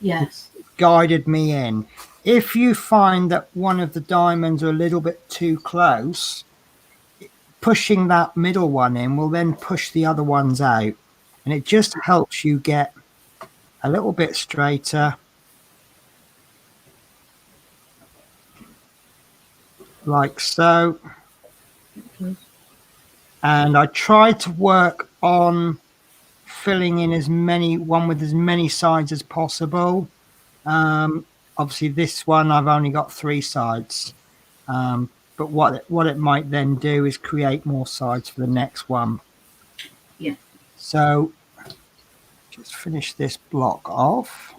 Yes. It's guided me in. If you find that one of the diamonds are a little bit too close, pushing that middle one in will then push the other ones out. And it just helps you get a little bit straighter. like so. Okay. And I try to work on filling in one with as many sides as possible. Obviously, this one I've only got 3 sides, but what it might then do is create more sides for the next one. Yeah. So just finish this block off.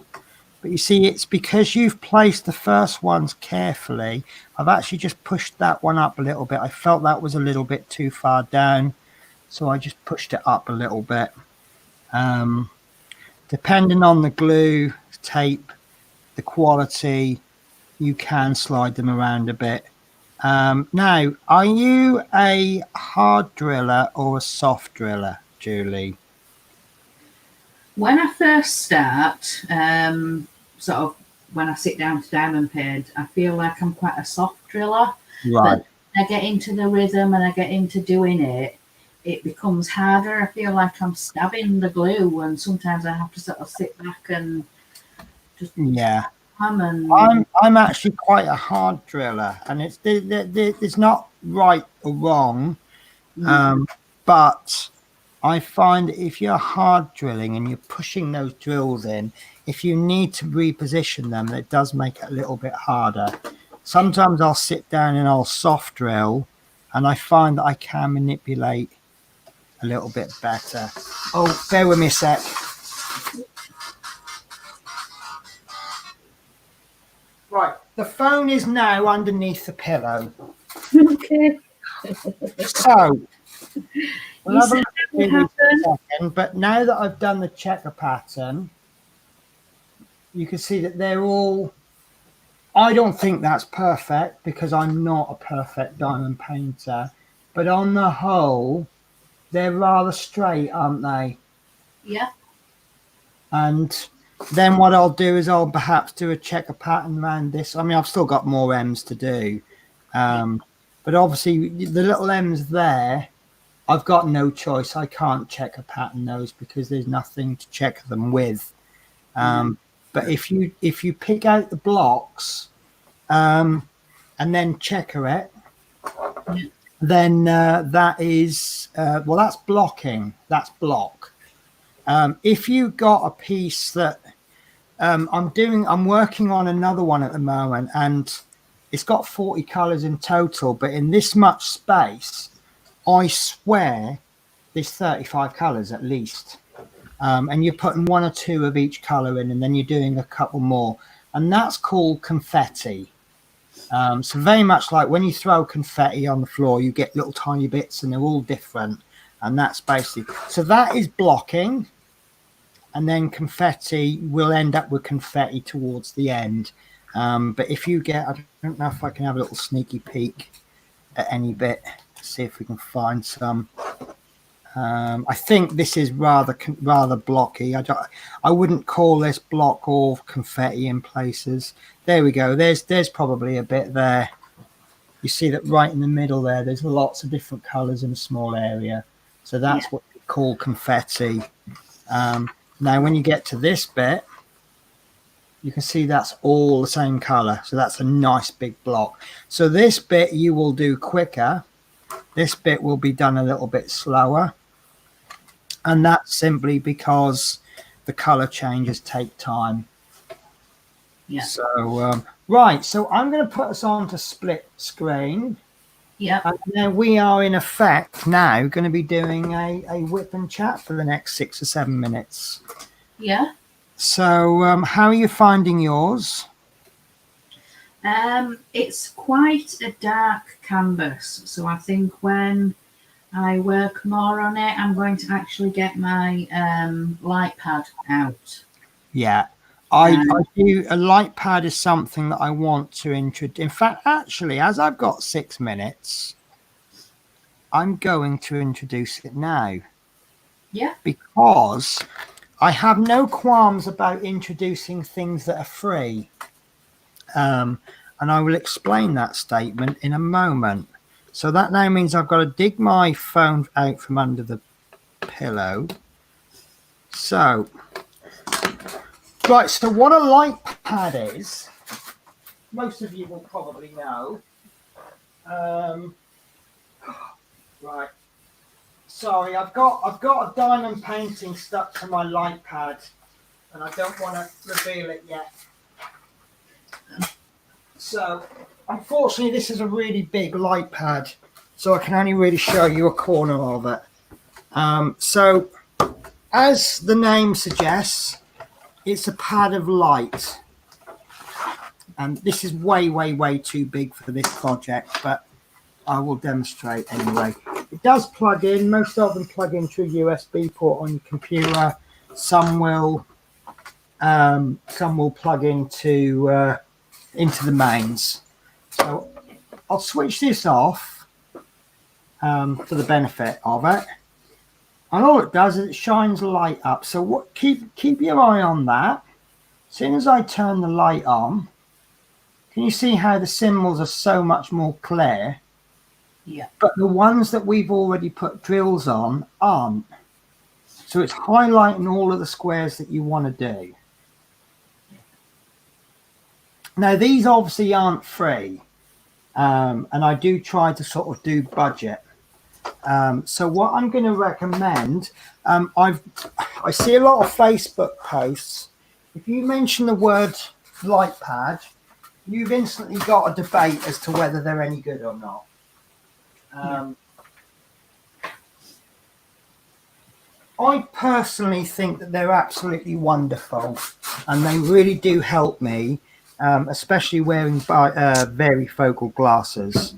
But you see, it's because you've placed the first ones carefully. I've actually just pushed that one up a little bit. I felt that was a little bit too far down, so I just pushed it up a little bit. Depending on the glue, tape, the quality, you can slide them around a bit. Now, are you a hard driller or a soft driller, Julie? When I first start, sort of when I sit down to diamond paint, I feel like I'm quite a soft driller. Right. But when I get into the rhythm and I get into doing it, it becomes harder. I feel like I'm stabbing the glue, and sometimes I have to sort of sit back and just Yeah. come and I'm actually quite a hard driller, and it's not right or wrong, but I find if you're hard drilling and you're pushing those drills in, if you need to reposition them, it does make it a little bit harder. Sometimes I'll sit down and I'll soft drill, and I find that I can manipulate a little bit better. Oh, bear with me a sec. Right, the phone is now underneath the pillow. okay. So we'll You have a said look that would at this in happen. a second, but now that I've done the checker pattern, you can see that they're all. I don't think that's perfect because I'm not a perfect diamond painter, but on the whole, they're rather straight, aren't they? Yeah. And then what I'll do is I'll perhaps do a checker pattern around this. I mean, I've still got more M's to do, but obviously the little M's there, I've got no choice. I can't checker pattern those because there's nothing to checker them with. But if you pick out the blocks and then checker it, then that is well, that's blocking. That's block. If you got a piece that I'm working on another one at the moment, and it's got 40 colors in total, but in this much space, I swear there's 35 colors at least. And you're putting 1 or 2 of each color in, and then you're doing a couple more, and that's called confetti. So very much like when you throw confetti on the floor, you get little tiny bits, and they're all different, and that's basically, so that is blocking. And then confetti will end up with confetti towards the end. But if you get, I don't know if I can have a little sneaky peek at any bit, see if we can find some. I think this is rather blocky. I wouldn't call this block or confetti in places. There we go. There's probably a bit there. You see that right in the middle there. There's lots of different colours in a small area. So that's what we call confetti. Now, when you get to this bit, you can see that's all the same colour. So that's a nice big block. So this bit you will do quicker. This bit will be done a little bit slower. And that's simply because the colour changes take time. Yeah. So, right. So I'm going to put us on to split screen. Yeah. And now we are in effect now going to be doing a whip and chat for the next 6 or 7 minutes. Yeah. So how are you finding yours? It's quite a dark canvas, so I think when I work more on it, I'm going to actually get my light pad out. Yeah, I do. A light pad is something that I want to introduce. In fact, actually, as I've got 6 minutes, I'm going to introduce it now. Yeah. Because I have no qualms about introducing things that are free. And I will explain that statement in a moment. So that now means I've got to dig my phone out from under the pillow. So, right, so what a light pad is, most of you will probably know. Um, right. Sorry, I've got a diamond painting stuck to my light pad, and I don't want to reveal it yet. So, unfortunately, this is a really big light pad, so I can only really show you a corner of it. So, as the name suggests, it's a pad of light. And this is way, way, way too big for this project, but I will demonstrate anyway. It does plug in. Most of them plug into a USB port on your computer. Some will plug into the mains. So I'll switch this off for the benefit of it. And all it does is it shines light up. So keep your eye on that. As soon as I turn the light on, can you see how the symbols are so much more clear? Yeah. But the ones that we've already put drills on aren't. So it's highlighting all of the squares that you want to do. Now, these obviously aren't free. And I do try to sort of do budget. So what I'm going to recommend, I see a lot of Facebook posts. If you mention the word light pad, you've instantly got a debate as to whether they're any good or not. I personally think that they're absolutely wonderful, and they really do help me, especially wearing varifocal glasses.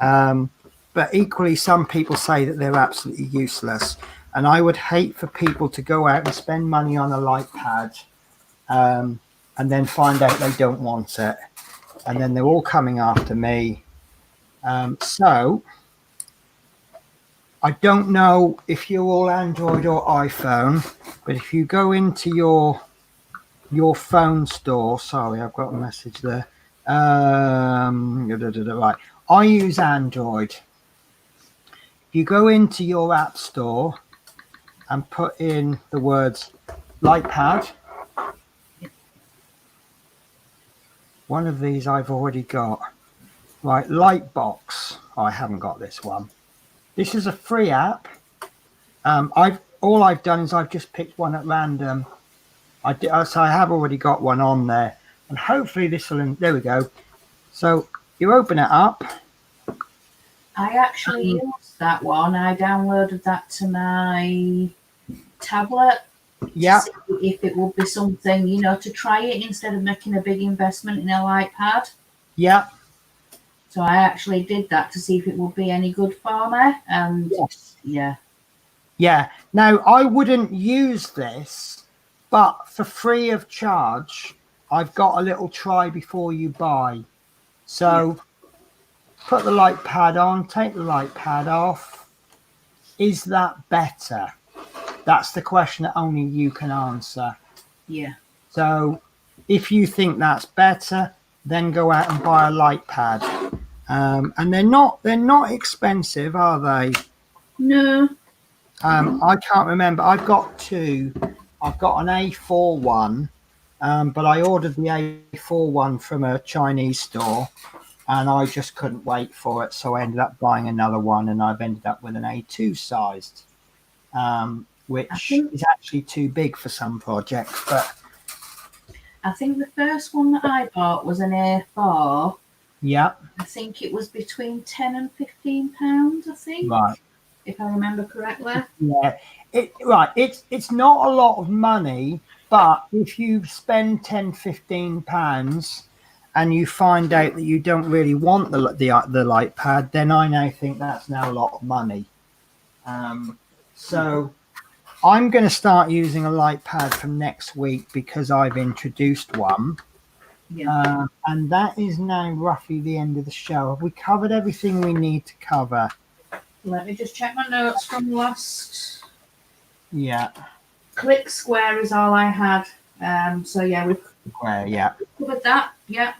But equally, some people say that they're absolutely useless, and I would hate for people to go out and spend money on a light pad and then find out they don't want it, and then they're all coming after me. So I don't know if you're all Android or iPhone, but if you go into your phone store, sorry, I've got a message there. Right, I use Android. If you go into your app store and put in the words light pad, one of these I've already got. Right, Lightbox. Oh, I haven't got this one. This is a free app. All I've done is I've just picked one at random. So I have already got one on there, and hopefully this will. There we go. So you open it up. I actually used that one. I downloaded that to my tablet. Yeah. To see if it would be something, to try it instead of making a big investment in a light pad. Yeah. So I actually did that to see if it would be any good for me. And yes. Yeah. Yeah. Now, I wouldn't use this, but for free of charge, I've got a little try before you buy. So put the light pad on, take the light pad off. Is that better? That's the question that only you can answer. Yeah. So if you think that's better, then go out and buy a light pad. And they're not expensive, are they? No. I can't remember. I've got two. I've got an A4 one, but I ordered the A4 one from a Chinese store, and I just couldn't wait for it. So I ended up buying another one, and I've ended up with an A2 sized, which is actually too big for some projects. But I think the first one that I bought was an A4. Yeah. I think it was between £10 and £15, I think. Right. If I remember correctly. Yeah. It's not a lot of money, but if you spend £10-15 and you find out that you don't really want the light pad, then I now think that's now a lot of money. So I'm going to start using a light pad from next week because I've introduced one. Yeah. And that is now roughly the end of the show. Have we covered everything we need to cover? Let me just check my notes from last. Yeah. Click square is all I had. So yeah, we've covered that. Yeah.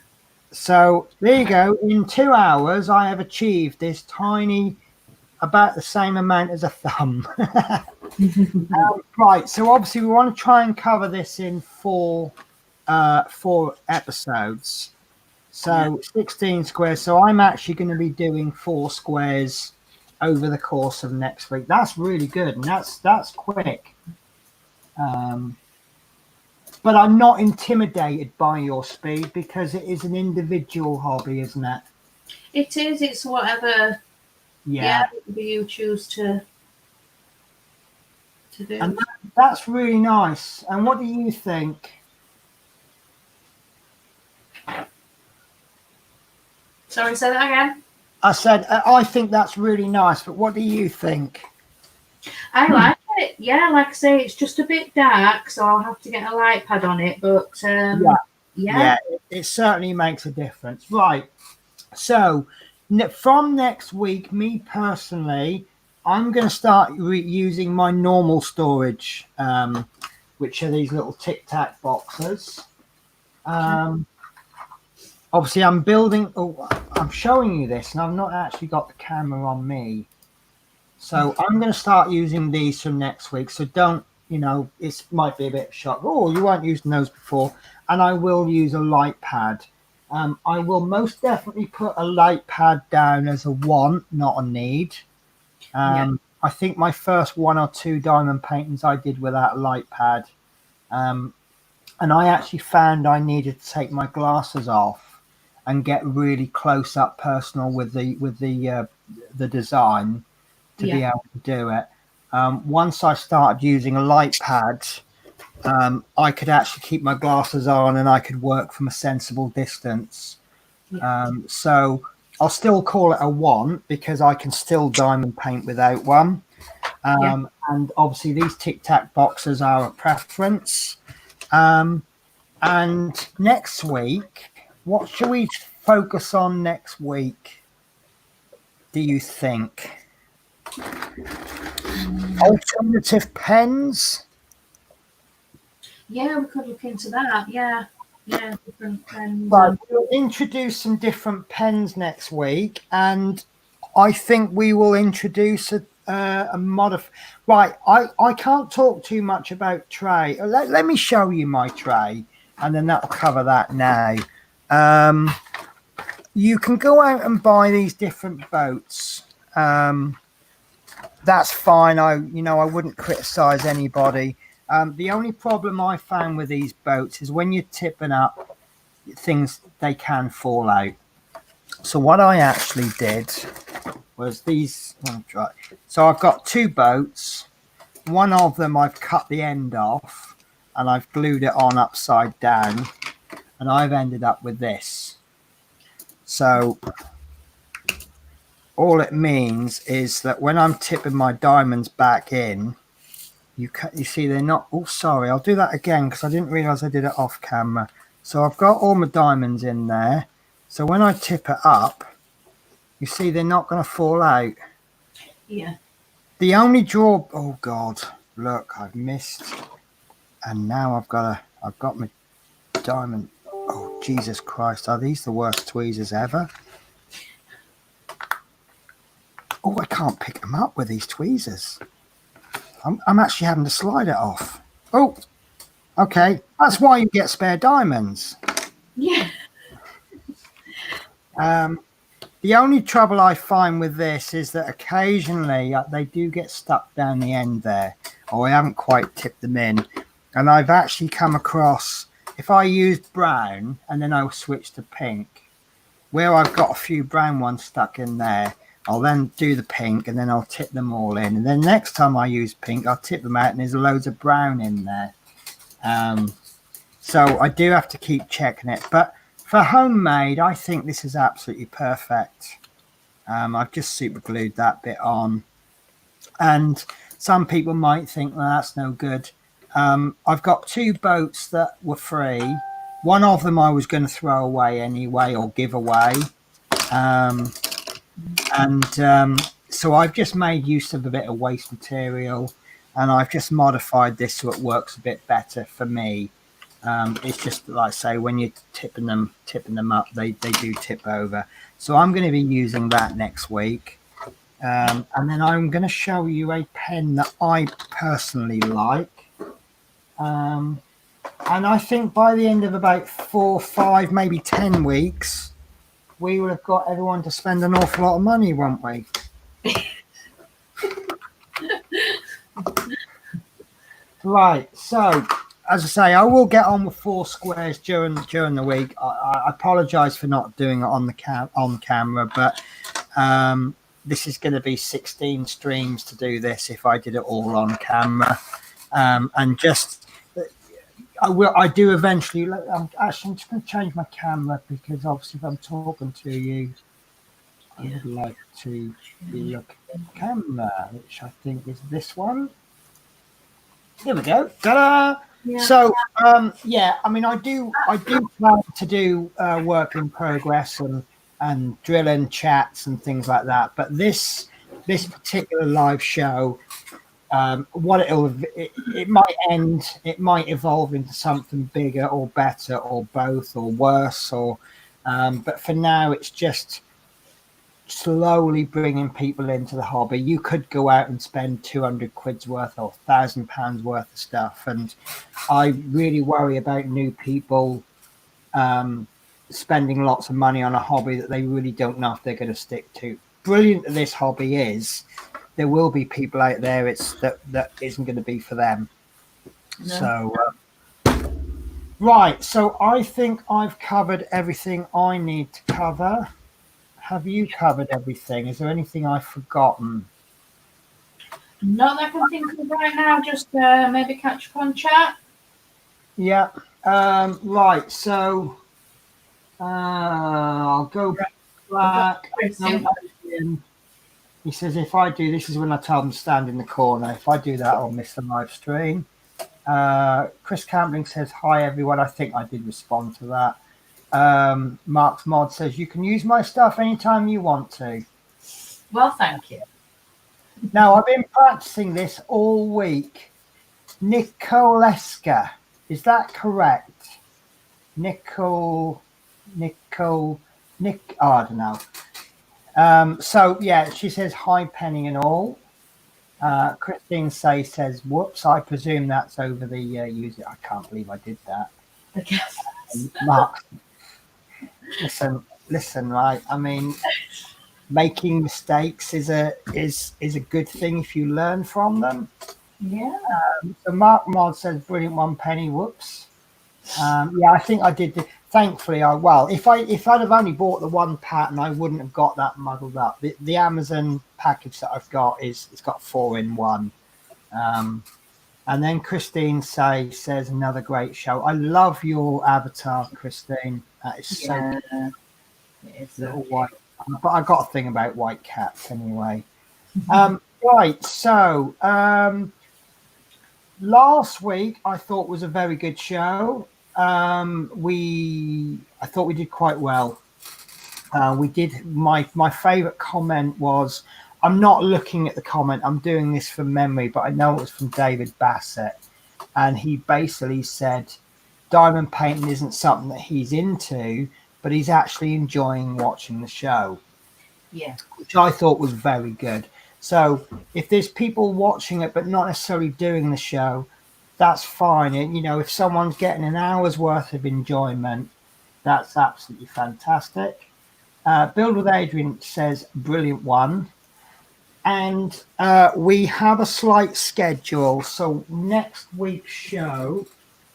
So there you go. In 2 hours, I have achieved this tiny, about the same amount as a thumb. Right. So obviously we want to try and cover this in four episodes. So 16 squares. So I'm actually going to be doing 4 squares over the course of next week. That's really good, and that's quick. But I'm not intimidated by your speed because it is an individual hobby, isn't it? It is. It's whatever. Yeah. You choose to do. And that's really nice. And what do you think? Sorry, say that again. I said I think that's really nice, but what do you think? I like it. Yeah, like I say, it's just a bit dark, so I'll have to get a light pad on it. But yeah, it certainly makes a difference. Right. So from next week, me personally, I'm going to start using my normal storage, which are these little Tic Tac boxes. Obviously, I'm building. Oh, I'm showing you this, and I've not actually got the camera on me. So I'm going to start using these from next week. So don't, it might be a bit of a shock. Oh, you weren't using those before. And I will use a light pad. I will most definitely put a light pad down as a want, not a need. I think my first 1 or 2 diamond paintings I did without a light pad. And I actually found I needed to take my glasses off and get really close up personal with the design to be able to do it. Once I started using a light pad, I could actually keep my glasses on and I could work from a sensible distance. So I'll still call it a want because I can still diamond paint without one. And obviously these Tic Tac boxes are a preference. And next week, what should we focus on next week, do you think? Alternative pens? Yeah, we could look into that. Yeah, different pens. Right, we'll introduce some different pens next week, and I think we will introduce a modif. Right, I can't talk too much about tray. Let me show you my tray, and then that'll cover that now. You can go out and buy these different boats. That's fine. I wouldn't criticize anybody. The only problem I found with these boats is when you're tipping up, they can fall out. So what I actually did was these. So I've got 2 boats. One of them I've cut the end off and I've glued it on upside down, and I've ended up with this. So all it means is that when I'm tipping my diamonds back in, you see they're not. Oh, sorry, I'll do that again because I didn't realize I did it off camera. So I've got all my diamonds in there. So when I tip it up, you see they're not going to fall out. Yeah. The only draw. Oh God, look, I've missed, and now I've got my diamond. Oh Jesus Christ, are these the worst tweezers ever? Oh, I can't pick them up with these tweezers. I'm actually having to slide it off. Oh, okay. That's why you get spare diamonds. Yeah. The only trouble I find with this is that occasionally they do get stuck down the end there, or I haven't quite tipped them in. And I've actually come across, if I used brown and then I'll switch to pink, where I've got a few brown ones stuck in there, I'll then do the pink and then I'll tip them all in. And then next time I use pink, I'll tip them out and there's loads of brown in there. So I do have to keep checking it. But for homemade, I think this is absolutely perfect. I've just super glued that bit on. And some people might think, well, that's no good. I've got 2 boats that were free. One of them I was going to throw away anyway or give away. So I've just made use of a bit of waste material, and I've just modified this so it works a bit better for me. It's just like I say, when you're tipping them up, they do tip over. So I'm going to be using that next week. And then I'm going to show you a pen that I personally like. And I think by the end of about 4, 5, maybe 10 weeks, we would have got everyone to spend an awful lot of money, won't we? Right. So, as I say, I will get on with 4 squares during the week. I apologise for not doing it on the on camera, but this is going to be 16 streams to do this if I did it all on camera, and just. I do eventually. I'm just going to change my camera because obviously if I'm talking to you, I would like to be looking at the camera, which I think is this one. Here we go. Ta-da! Yeah. So yeah, I mean, I do plan to do work in progress and drilling chats and things like that. But this particular live show. What it might end, it might evolve into something bigger or better or both or worse but for now it's just slowly bringing people into the hobby. You could go out and spend 200 quid's worth or £1,000 worth of stuff, and I really worry about new people spending lots of money on a hobby that they really don't know if they're going to stick to. Brilliant that this hobby is. There will be people out there that isn't going to be for them. No. So right, so I think I've covered everything I need to cover. Have you covered everything? Is there anything I've forgotten? Not that I can think of right now, just maybe catch up on chat. Yeah. Right, so I'll go back. He says, if I do, this is when I tell them to stand in the corner. If I do that, I'll miss the live stream. Chris Campling says, hi, everyone. I think I did respond to that. Mark's Mod says, you can use my stuff anytime you want to. Well, thank you. Now, I've been practicing this all week. Nicoleska. Is that correct? Oh, I don't know. So yeah, she says hi, Penny and all. Christine says, whoops, I presume that's over the user. I can't believe I did that. Mark, listen, right? I mean, making mistakes is a good thing if you learn from them. Yeah. So Mark Mod says, brilliant one, Penny. Whoops. Yeah, I think I did. Thankfully, if I'd have only bought the one pattern, I wouldn't have got that muddled up. The Amazon package that I've got it's got 4 in 1. And then Christine says another great show. I love your avatar, Christine. That is so good. It's little white. But I got a thing about white cats anyway. Right, so last week I thought was a very good show. I thought we did quite well. We did. My favorite comment was, I'm not looking at the comment, I'm doing this from memory, but I know it was from David Bassett, and he basically said diamond painting isn't something that he's into, but he's actually enjoying watching the show. Yeah, which I thought was very good. So if there's people watching it but not necessarily doing the show, that's fine. And, if someone's getting an hour's worth of enjoyment, that's absolutely fantastic. Build with Adrian says, brilliant one. And we have a slight schedule. So next week's show,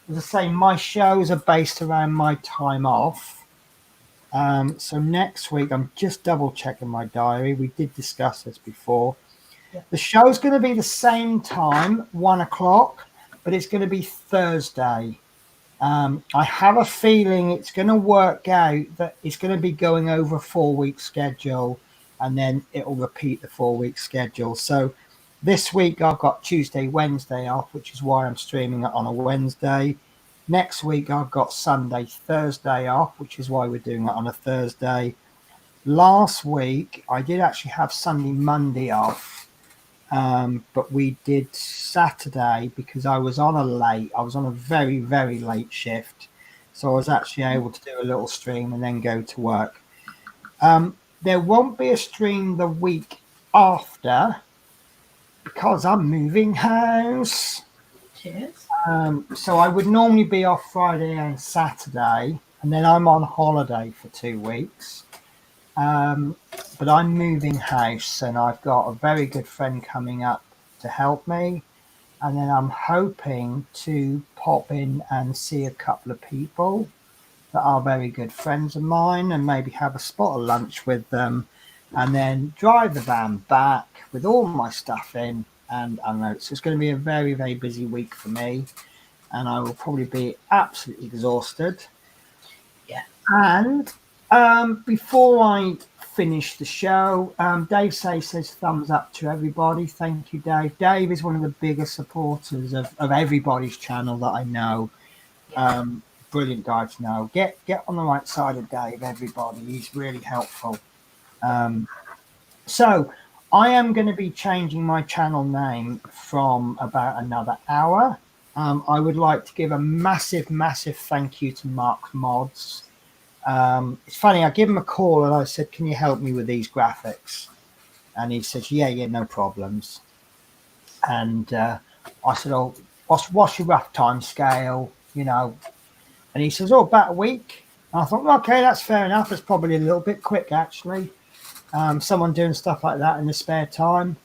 as I say, my shows are based around my time off. So next week, I'm just double checking my diary. We did discuss this before. Yeah. The show's going to be the same time, 1 o'clock, but it's going to be Thursday. I have a feeling it's going to work out that it's going to be going over a 4-week schedule, and then it'll repeat the 4-week schedule. So this week I've got Tuesday, Wednesday off, which is why I'm streaming it on a Wednesday. Next week I've got Sunday, Thursday off, which is why we're doing it on a Thursday. Last week I did actually have Sunday, Monday off. But we did Saturday because I was on a very, very late shift. So I was actually able to do a little stream and then go to work. There won't be a stream the week after because I'm moving house. Cheers. So I would normally be off Friday and Saturday, and then I'm on holiday for 2 weeks. But I'm moving house, and I've got a very good friend coming up to help me. And then I'm hoping to pop in and see a couple of people that are very good friends of mine and maybe have a spot of lunch with them and then drive the van back with all my stuff in. And I know so it's going to be a very, very busy week for me, and I will probably be absolutely exhausted. Yeah. And before I finish the show, Dave says thumbs up to everybody. Thank you, Dave. Dave is one of the biggest supporters of everybody's channel that I know. Brilliant guy to know. Get on the right side of Dave, everybody. He's really helpful. So I am going to be changing my channel name from about another hour. I would like to give a massive, massive thank you to Mark Mods. It's funny, I give him a call and I said, can you help me with these graphics? And he says, yeah, no problems. And I said, oh, what's your rough time scale, And he says, oh, about a week. And I thought, okay, that's fair enough. It's probably a little bit quick, actually. Someone doing stuff like that in the spare time.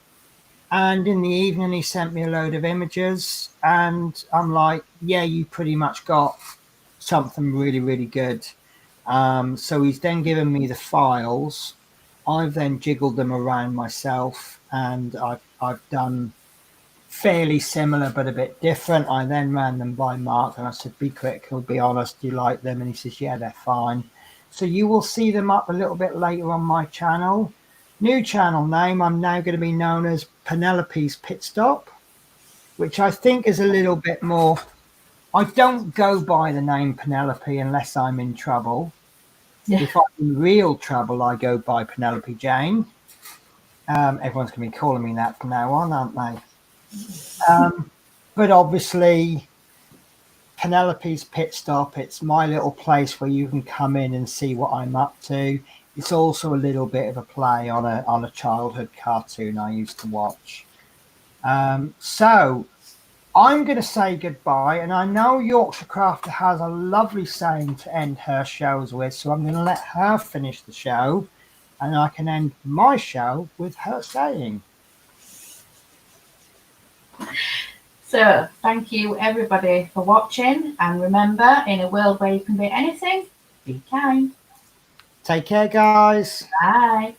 And in the evening, he sent me a load of images. And I'm like, yeah, you pretty much got something really, really good. So he's then given me the files. I've then jiggled them around myself, and I've done fairly similar but a bit different. I then ran them by Mark and I said, be critical, be honest, do you like them? And he says, yeah, they're fine. So you will see them up a little bit later on my channel. New channel name, I'm now going to be known as Penelope's Pitstop, which I think is a little bit more. I don't go by the name Penelope unless I'm in trouble. Yeah. If I'm in real trouble, I go by Penelope Jane. Everyone's going to be calling me that from now on, aren't they? But obviously, Penelope's Pitstop, it's my little place where you can come in and see what I'm up to. It's also a little bit of a play on a childhood cartoon I used to watch. So I'm going to say goodbye, and I know Yorkshire Crafter has a lovely saying to end her shows with, so I'm going to let her finish the show, and I can end my show with her saying. So, thank you everybody for watching, and remember, in a world where you can be anything, be kind. Take care, guys. Bye.